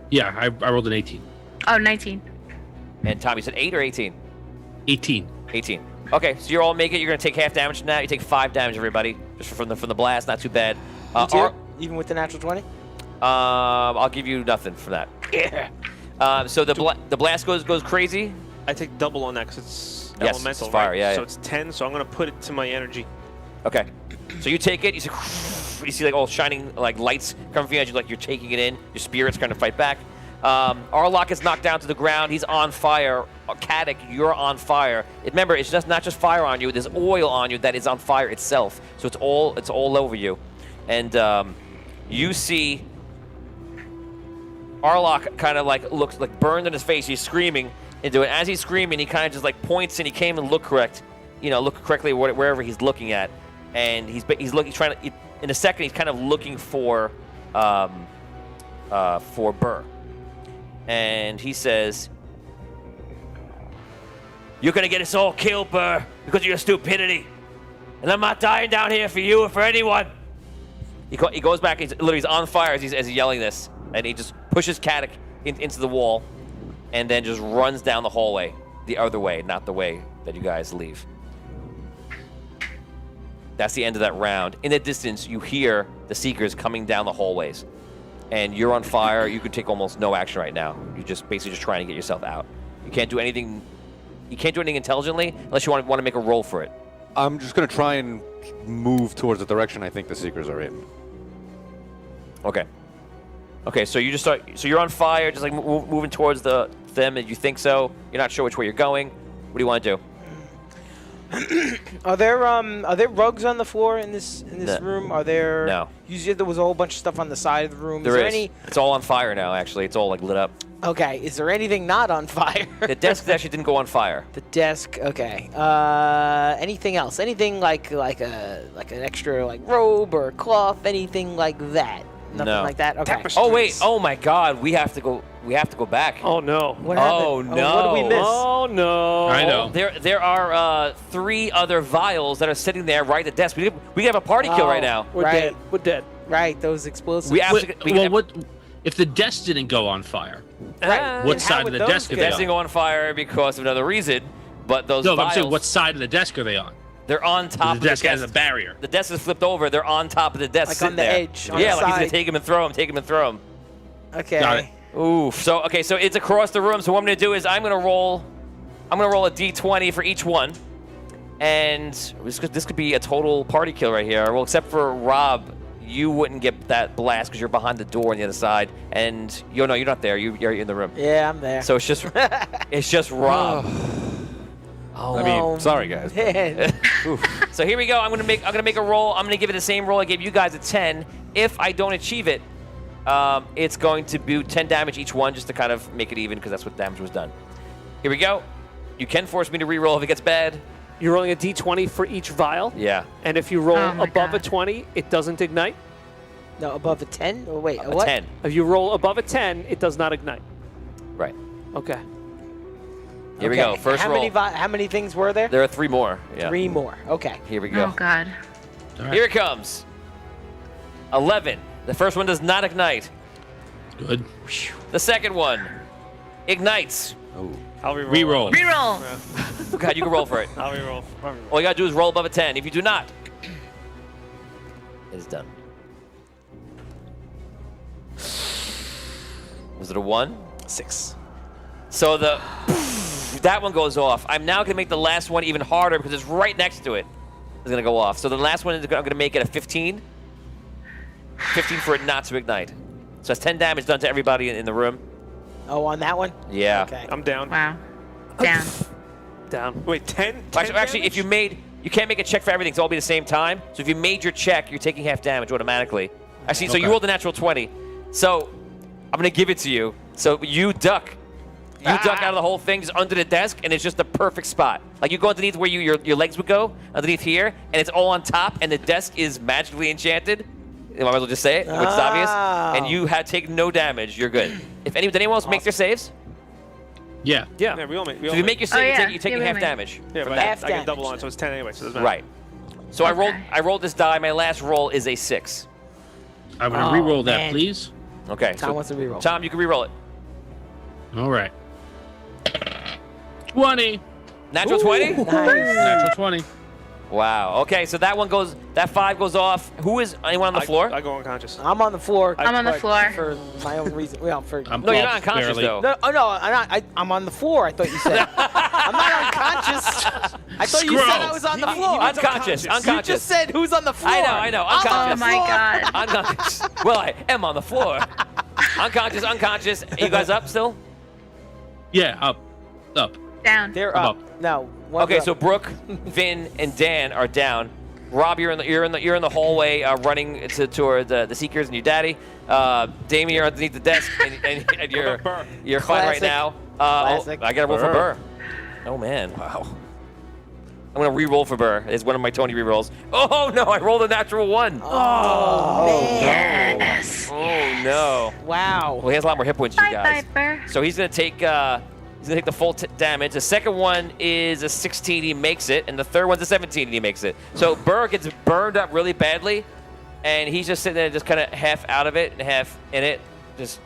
Speaker 4: Yeah, I rolled an 18.
Speaker 7: Oh, 19.
Speaker 1: And Tom, you said 8 or 18?
Speaker 4: 18.
Speaker 1: 18. Okay, so you're all make it. You're gonna take half damage from that. You take 5 damage, everybody, just from the blast. Not too bad.
Speaker 6: You too? Even with the natural 20?
Speaker 1: I'll give you nothing for that.
Speaker 6: Yeah.
Speaker 1: So the blast goes crazy.
Speaker 5: I take double on that because it's
Speaker 1: Yes,
Speaker 5: elemental,
Speaker 1: it's fire,
Speaker 5: right?
Speaker 1: yeah,
Speaker 5: So
Speaker 1: yeah.
Speaker 5: it's 10, so I'm going to put it to my energy.
Speaker 1: Okay. So you take it. You see like all shining like lights coming from you as you're taking it in. Your spirits kind of fight back. Arlock is knocked down to the ground. He's on fire. Caddick, you're on fire. Remember, it's just not just fire on you. There's oil on you that is on fire itself. So it's all over you. And you see Arlock kind of like looks like burned in his face. He's screaming into it. As he's screaming, he kind of just like points and he can't even look correctly wherever he's looking at. And he's trying to. In a second, he's kind of looking for Burr. And he says, "You're gonna get us all killed, Burr, because of your stupidity. And I'm not dying down here for you or for anyone." He goes back. He's on fire as he's yelling this, and he just pushes Caddick into the wall, and then just runs down the hallway. the other way, not the way that you guys leave. That's the end of that round. In the distance, you hear the Seekers coming down the hallways. And you're on fire. You could take almost no action right now. You're just basically just trying to get yourself out. You can't do anything. You can't do anything intelligently unless you want to make a roll for it.
Speaker 3: I'm just going to try and move towards the direction I think the Seekers are in.
Speaker 1: Okay. Okay, so you just start. So you're on fire, just like moving towards them, and you think so. You're not sure which way you're going. What do you want to do?
Speaker 6: Are there rugs on the floor in this room? Are there?
Speaker 1: No.
Speaker 6: You said there was a whole bunch of stuff on the side of the room.
Speaker 1: There is.
Speaker 6: Any?
Speaker 1: It's all on fire now. Actually, it's all like lit up.
Speaker 6: Okay. Is there anything not on fire?
Speaker 1: The desk actually didn't go on fire.
Speaker 6: The desk. Okay. Anything else? Anything like an extra like robe or cloth? Anything like that? Nothing
Speaker 1: No.
Speaker 6: like that. Okay.
Speaker 5: Tapestry.
Speaker 1: Oh wait! Oh my God! We have to go. We have to go back.
Speaker 2: Oh no.
Speaker 6: What happened?
Speaker 1: Oh,
Speaker 6: What did we
Speaker 1: no.
Speaker 6: miss?
Speaker 2: Oh no.
Speaker 4: I know.
Speaker 1: There are 3 other vials that are sitting there right at the desk. We have a party kill right now.
Speaker 2: We're
Speaker 6: Right.
Speaker 2: dead. We're dead.
Speaker 6: Right. Those explosives.
Speaker 1: We absolutely.
Speaker 4: Well, what if the desk didn't go on fire?
Speaker 6: Right.
Speaker 4: What
Speaker 6: And how
Speaker 4: side
Speaker 6: would
Speaker 4: of the
Speaker 6: those
Speaker 4: desk are
Speaker 6: get
Speaker 4: they
Speaker 1: That's
Speaker 4: on?
Speaker 1: didn't go on fire because of another reason, but those
Speaker 4: No, but
Speaker 1: vials.
Speaker 4: I'm saying, what side of the desk are they on?
Speaker 1: They're on top
Speaker 4: The
Speaker 1: of the
Speaker 4: desk
Speaker 1: desk.
Speaker 4: has a barrier.
Speaker 1: The desk is flipped over. They're on top of the desk,
Speaker 6: Like
Speaker 1: sitting
Speaker 6: on the
Speaker 1: there.
Speaker 6: edge, on
Speaker 1: Yeah,
Speaker 6: the
Speaker 1: like he's gonna
Speaker 6: side.
Speaker 1: take him and throw him. Take him and throw him.
Speaker 6: Okay.
Speaker 4: Got it.
Speaker 1: Oof. So okay, so it's across the room. So what I'm gonna do is I'm gonna roll a d20 for each one, and this could be a total party kill right here. Well, except for Rob, you wouldn't get that blast because you're behind the door on the other side, and you're not there. You're in the room.
Speaker 6: Yeah, I'm there.
Speaker 1: So it's just Rob.
Speaker 3: I mean, sorry guys.
Speaker 6: Man.
Speaker 1: So here we go. I'm gonna make a roll. I'm gonna give it the same roll I gave you guys at 10. If I don't achieve it, it's going to do 10 damage each one, just to kind of make it even, because that's what damage was done. Here we go. You can force me to re-roll if it gets bad.
Speaker 2: You're rolling a d20 for each vial.
Speaker 1: Yeah.
Speaker 2: And if you roll
Speaker 7: Oh my
Speaker 2: above a
Speaker 7: God.
Speaker 2: 20, it doesn't ignite.
Speaker 6: No, above a 10? Oh, wait,
Speaker 1: A
Speaker 6: what?
Speaker 1: 10.
Speaker 2: If you roll above a 10, it does not ignite.
Speaker 1: Right.
Speaker 2: Okay.
Speaker 1: Here we
Speaker 6: Okay,
Speaker 1: go. First
Speaker 6: how
Speaker 1: roll.
Speaker 6: How many things were there?
Speaker 1: There are 3 more. Yeah.
Speaker 6: 3 more. Okay.
Speaker 1: Here we go.
Speaker 7: Oh God.
Speaker 1: Here it comes. 11. The first one does not ignite.
Speaker 4: Good.
Speaker 1: The second one ignites.
Speaker 5: I'll reroll.
Speaker 4: Reroll.
Speaker 7: Reroll.
Speaker 1: God, you can roll for it.
Speaker 5: I'll reroll.
Speaker 1: All you gotta do is roll above a 10. If you do not, it is done. Was it a 1?
Speaker 5: 6.
Speaker 1: So that one goes off. I'm now gonna make the last one even harder because it's right next to it. It's gonna go off. So the last one is I'm gonna make it a 15. 15 for it not to ignite. So that's 10 damage done to everybody in the room.
Speaker 6: Oh, on that one?
Speaker 1: Yeah.
Speaker 6: Okay.
Speaker 5: I'm down.
Speaker 7: Wow. Down.
Speaker 2: Down.
Speaker 5: Wait, 10?
Speaker 1: Actually, if you can't make a check for everything, so it'll be the same time. So if you made your check, you're taking half damage automatically. Actually, so you
Speaker 4: Okay.
Speaker 1: rolled a natural 20. So I'm gonna give it to you. So you duck. You duck out of the whole thing, just under the desk, and it's just the perfect spot. Like you go underneath where your legs would go, underneath here, and it's all on top, and the desk is magically enchanted. I might as well just say it, which is obvious. And you have taken no damage. You're good. If did anyone else make their saves?
Speaker 4: Yeah.
Speaker 2: Yeah.
Speaker 5: Yeah, we all make.
Speaker 1: So if you make your save,
Speaker 7: Oh, yeah.
Speaker 1: you're taking
Speaker 7: Yeah,
Speaker 1: half
Speaker 7: we
Speaker 1: damage.
Speaker 5: Yeah,
Speaker 1: from
Speaker 5: but
Speaker 1: that.
Speaker 6: Half
Speaker 5: I get
Speaker 6: damage
Speaker 5: double on,
Speaker 6: then.
Speaker 5: so it's 10 anyway, so it doesn't matter.
Speaker 1: Right. So
Speaker 7: Okay.
Speaker 1: I rolled this die. My last roll is a 6.
Speaker 4: I'm gonna
Speaker 6: Oh,
Speaker 4: re-roll that,
Speaker 6: man.
Speaker 4: please.
Speaker 1: Okay.
Speaker 6: Tom wants to reroll.
Speaker 1: Tom, you can re-roll it.
Speaker 4: All right. 20.
Speaker 1: Natural 20?
Speaker 6: Nice.
Speaker 4: Natural 20.
Speaker 1: Wow. Okay, so that 5 goes off. Who is anyone on the floor?
Speaker 5: I go unconscious.
Speaker 6: I'm on the floor.
Speaker 7: I'm on the
Speaker 6: but
Speaker 7: floor.
Speaker 6: For my own reason. Well, for...
Speaker 4: I'm
Speaker 1: No, you're
Speaker 4: well,
Speaker 1: not unconscious
Speaker 4: barely.
Speaker 1: though.
Speaker 6: No, oh, no, I'm on the floor, I thought you said. I'm not unconscious. I thought you said I was on the floor.
Speaker 1: Unconscious.
Speaker 6: You
Speaker 1: Unconscious.
Speaker 6: just said who's on the floor.
Speaker 1: I know.
Speaker 6: I'm on
Speaker 1: Unconscious.
Speaker 6: the
Speaker 7: Oh my
Speaker 6: floor.
Speaker 7: God.
Speaker 1: Unconscious. Well, I am on the floor. Unconscious. You guys up still?
Speaker 4: Yeah, up.
Speaker 7: Down.
Speaker 6: They're
Speaker 4: I'm
Speaker 6: up. No. one's
Speaker 1: Okay,
Speaker 6: up.
Speaker 1: so Brooke, Vin, and Dan are down. Rob, you're in the hallway, running toward the Seekers and your daddy. Damien, you're underneath the desk, and you're fine right
Speaker 6: Classic.
Speaker 1: now.
Speaker 6: Classic.
Speaker 1: I gotta roll for Burr. Oh man. Wow. I'm gonna re-roll for Burr. It's one of my Tony re-rolls. Oh no, I rolled a natural 1.
Speaker 6: Oh, man.
Speaker 7: Yes.
Speaker 1: Oh no.
Speaker 6: Wow.
Speaker 1: Well, he has a lot more hit points than you
Speaker 7: Bye,
Speaker 1: guys.
Speaker 7: Piper.
Speaker 1: So he's gonna take the full damage. The second one is a 16. He makes it, and the third one's a 17, and he makes it. So Burr gets burned up really badly, and he's just sitting there, just kind of half out of it and half in it, just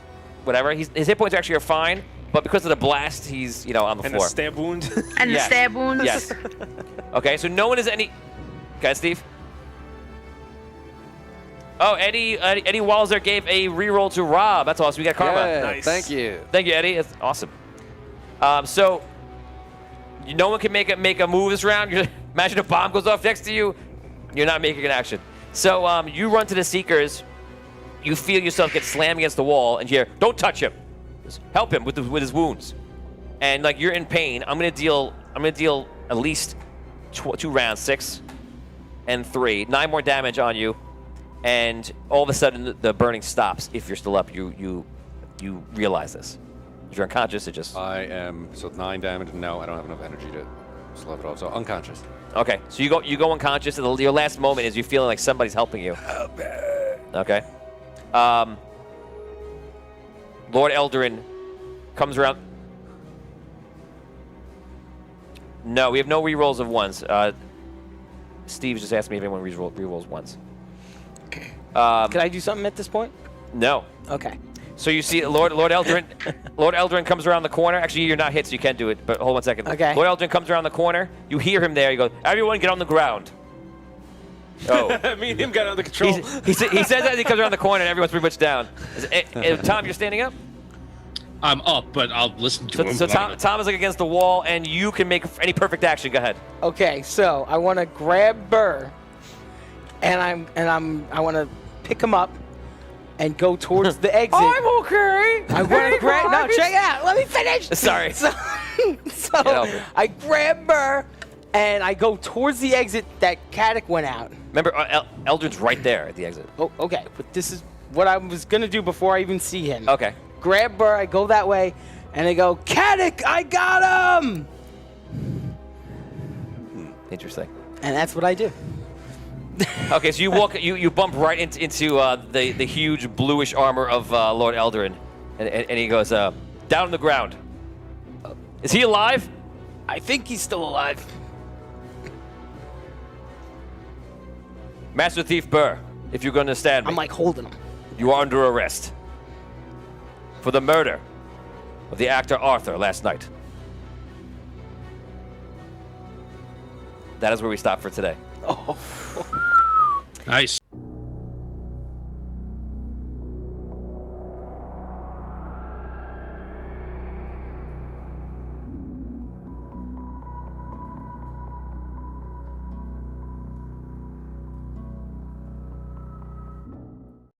Speaker 1: whatever. His hit points actually are fine. but because of the blast, he's on the
Speaker 5: And
Speaker 1: floor.
Speaker 5: the stab wound.
Speaker 7: And
Speaker 1: Yes.
Speaker 7: the stab wounds.
Speaker 1: Yes. Okay, so no one is any. Okay, Steve. Oh, Eddie Walzer gave a reroll to Rob. That's awesome. We got karma.
Speaker 9: Yeah,
Speaker 5: Nice.
Speaker 9: thank you.
Speaker 1: Thank you, Eddie. That's awesome. So no one can make a move this round. Imagine a bomb goes off next to you. You're not making an action. So you run to the Seekers. You feel yourself get slammed against the wall, and you hear, "Don't touch him. Just help him with his wounds." And like you're in pain. I'm gonna deal at least 2 rounds, 6 and 3, 9 more damage on you. And all of a sudden, the burning stops. If you're still up, you realize this. If you're unconscious, it just...
Speaker 9: I am, so 9 damage, and no, I don't have enough energy to slow it off, so unconscious.
Speaker 1: Okay, so you go unconscious, and your last moment is you feeling like somebody's helping you. Okay. Lord Eldarin comes around. No, we have no rerolls of ones. Steve just asked me if anyone rerolls ones.
Speaker 6: Can I do something at this point?
Speaker 1: No.
Speaker 6: Okay.
Speaker 1: So you see Lord Eldarin. Lord Eldarin comes around the corner. Actually, you're not hit, so you can't do it. But hold 1 second.
Speaker 6: Okay.
Speaker 1: Lord Eldarin comes around the corner. You hear him there. You go, "Everyone, get on the ground." Oh.
Speaker 5: Me and him got under control.
Speaker 1: He says that as he comes around the corner, and everyone's pretty much down. Tom, you're standing up.
Speaker 4: I'm up, but I'll listen to him.
Speaker 1: So Tom is like against the wall, and you can make any perfect action. Go ahead.
Speaker 6: Okay, so I want to grab Burr, and I want to pick him up and go towards the exit.
Speaker 1: I'm okay.
Speaker 6: I want to grab. No, check it out. Let me finish.
Speaker 1: Sorry.
Speaker 6: So
Speaker 1: over it.
Speaker 6: I grab Burr, and I go towards the exit that Caddick went out.
Speaker 1: Remember, Eldrin's right there at the exit.
Speaker 6: Oh, okay. But this is what I was gonna do before I even see him.
Speaker 1: Okay.
Speaker 6: Grab Burr, I go that way, and I go, "Caddick, I got him!"
Speaker 1: Interesting.
Speaker 6: And that's what I do.
Speaker 1: Okay, so you walk, you bump right into the huge bluish armor of Lord Eldarin, and he goes, "Down on the ground." Is he alive?
Speaker 6: I think he's still alive.
Speaker 1: Master Thief Burr, if you're going to stand me,
Speaker 6: I'm like holding him.
Speaker 1: you are under arrest for the murder of the actor Arthur last night. That is where we stop for today.
Speaker 6: Oh.
Speaker 4: Nice.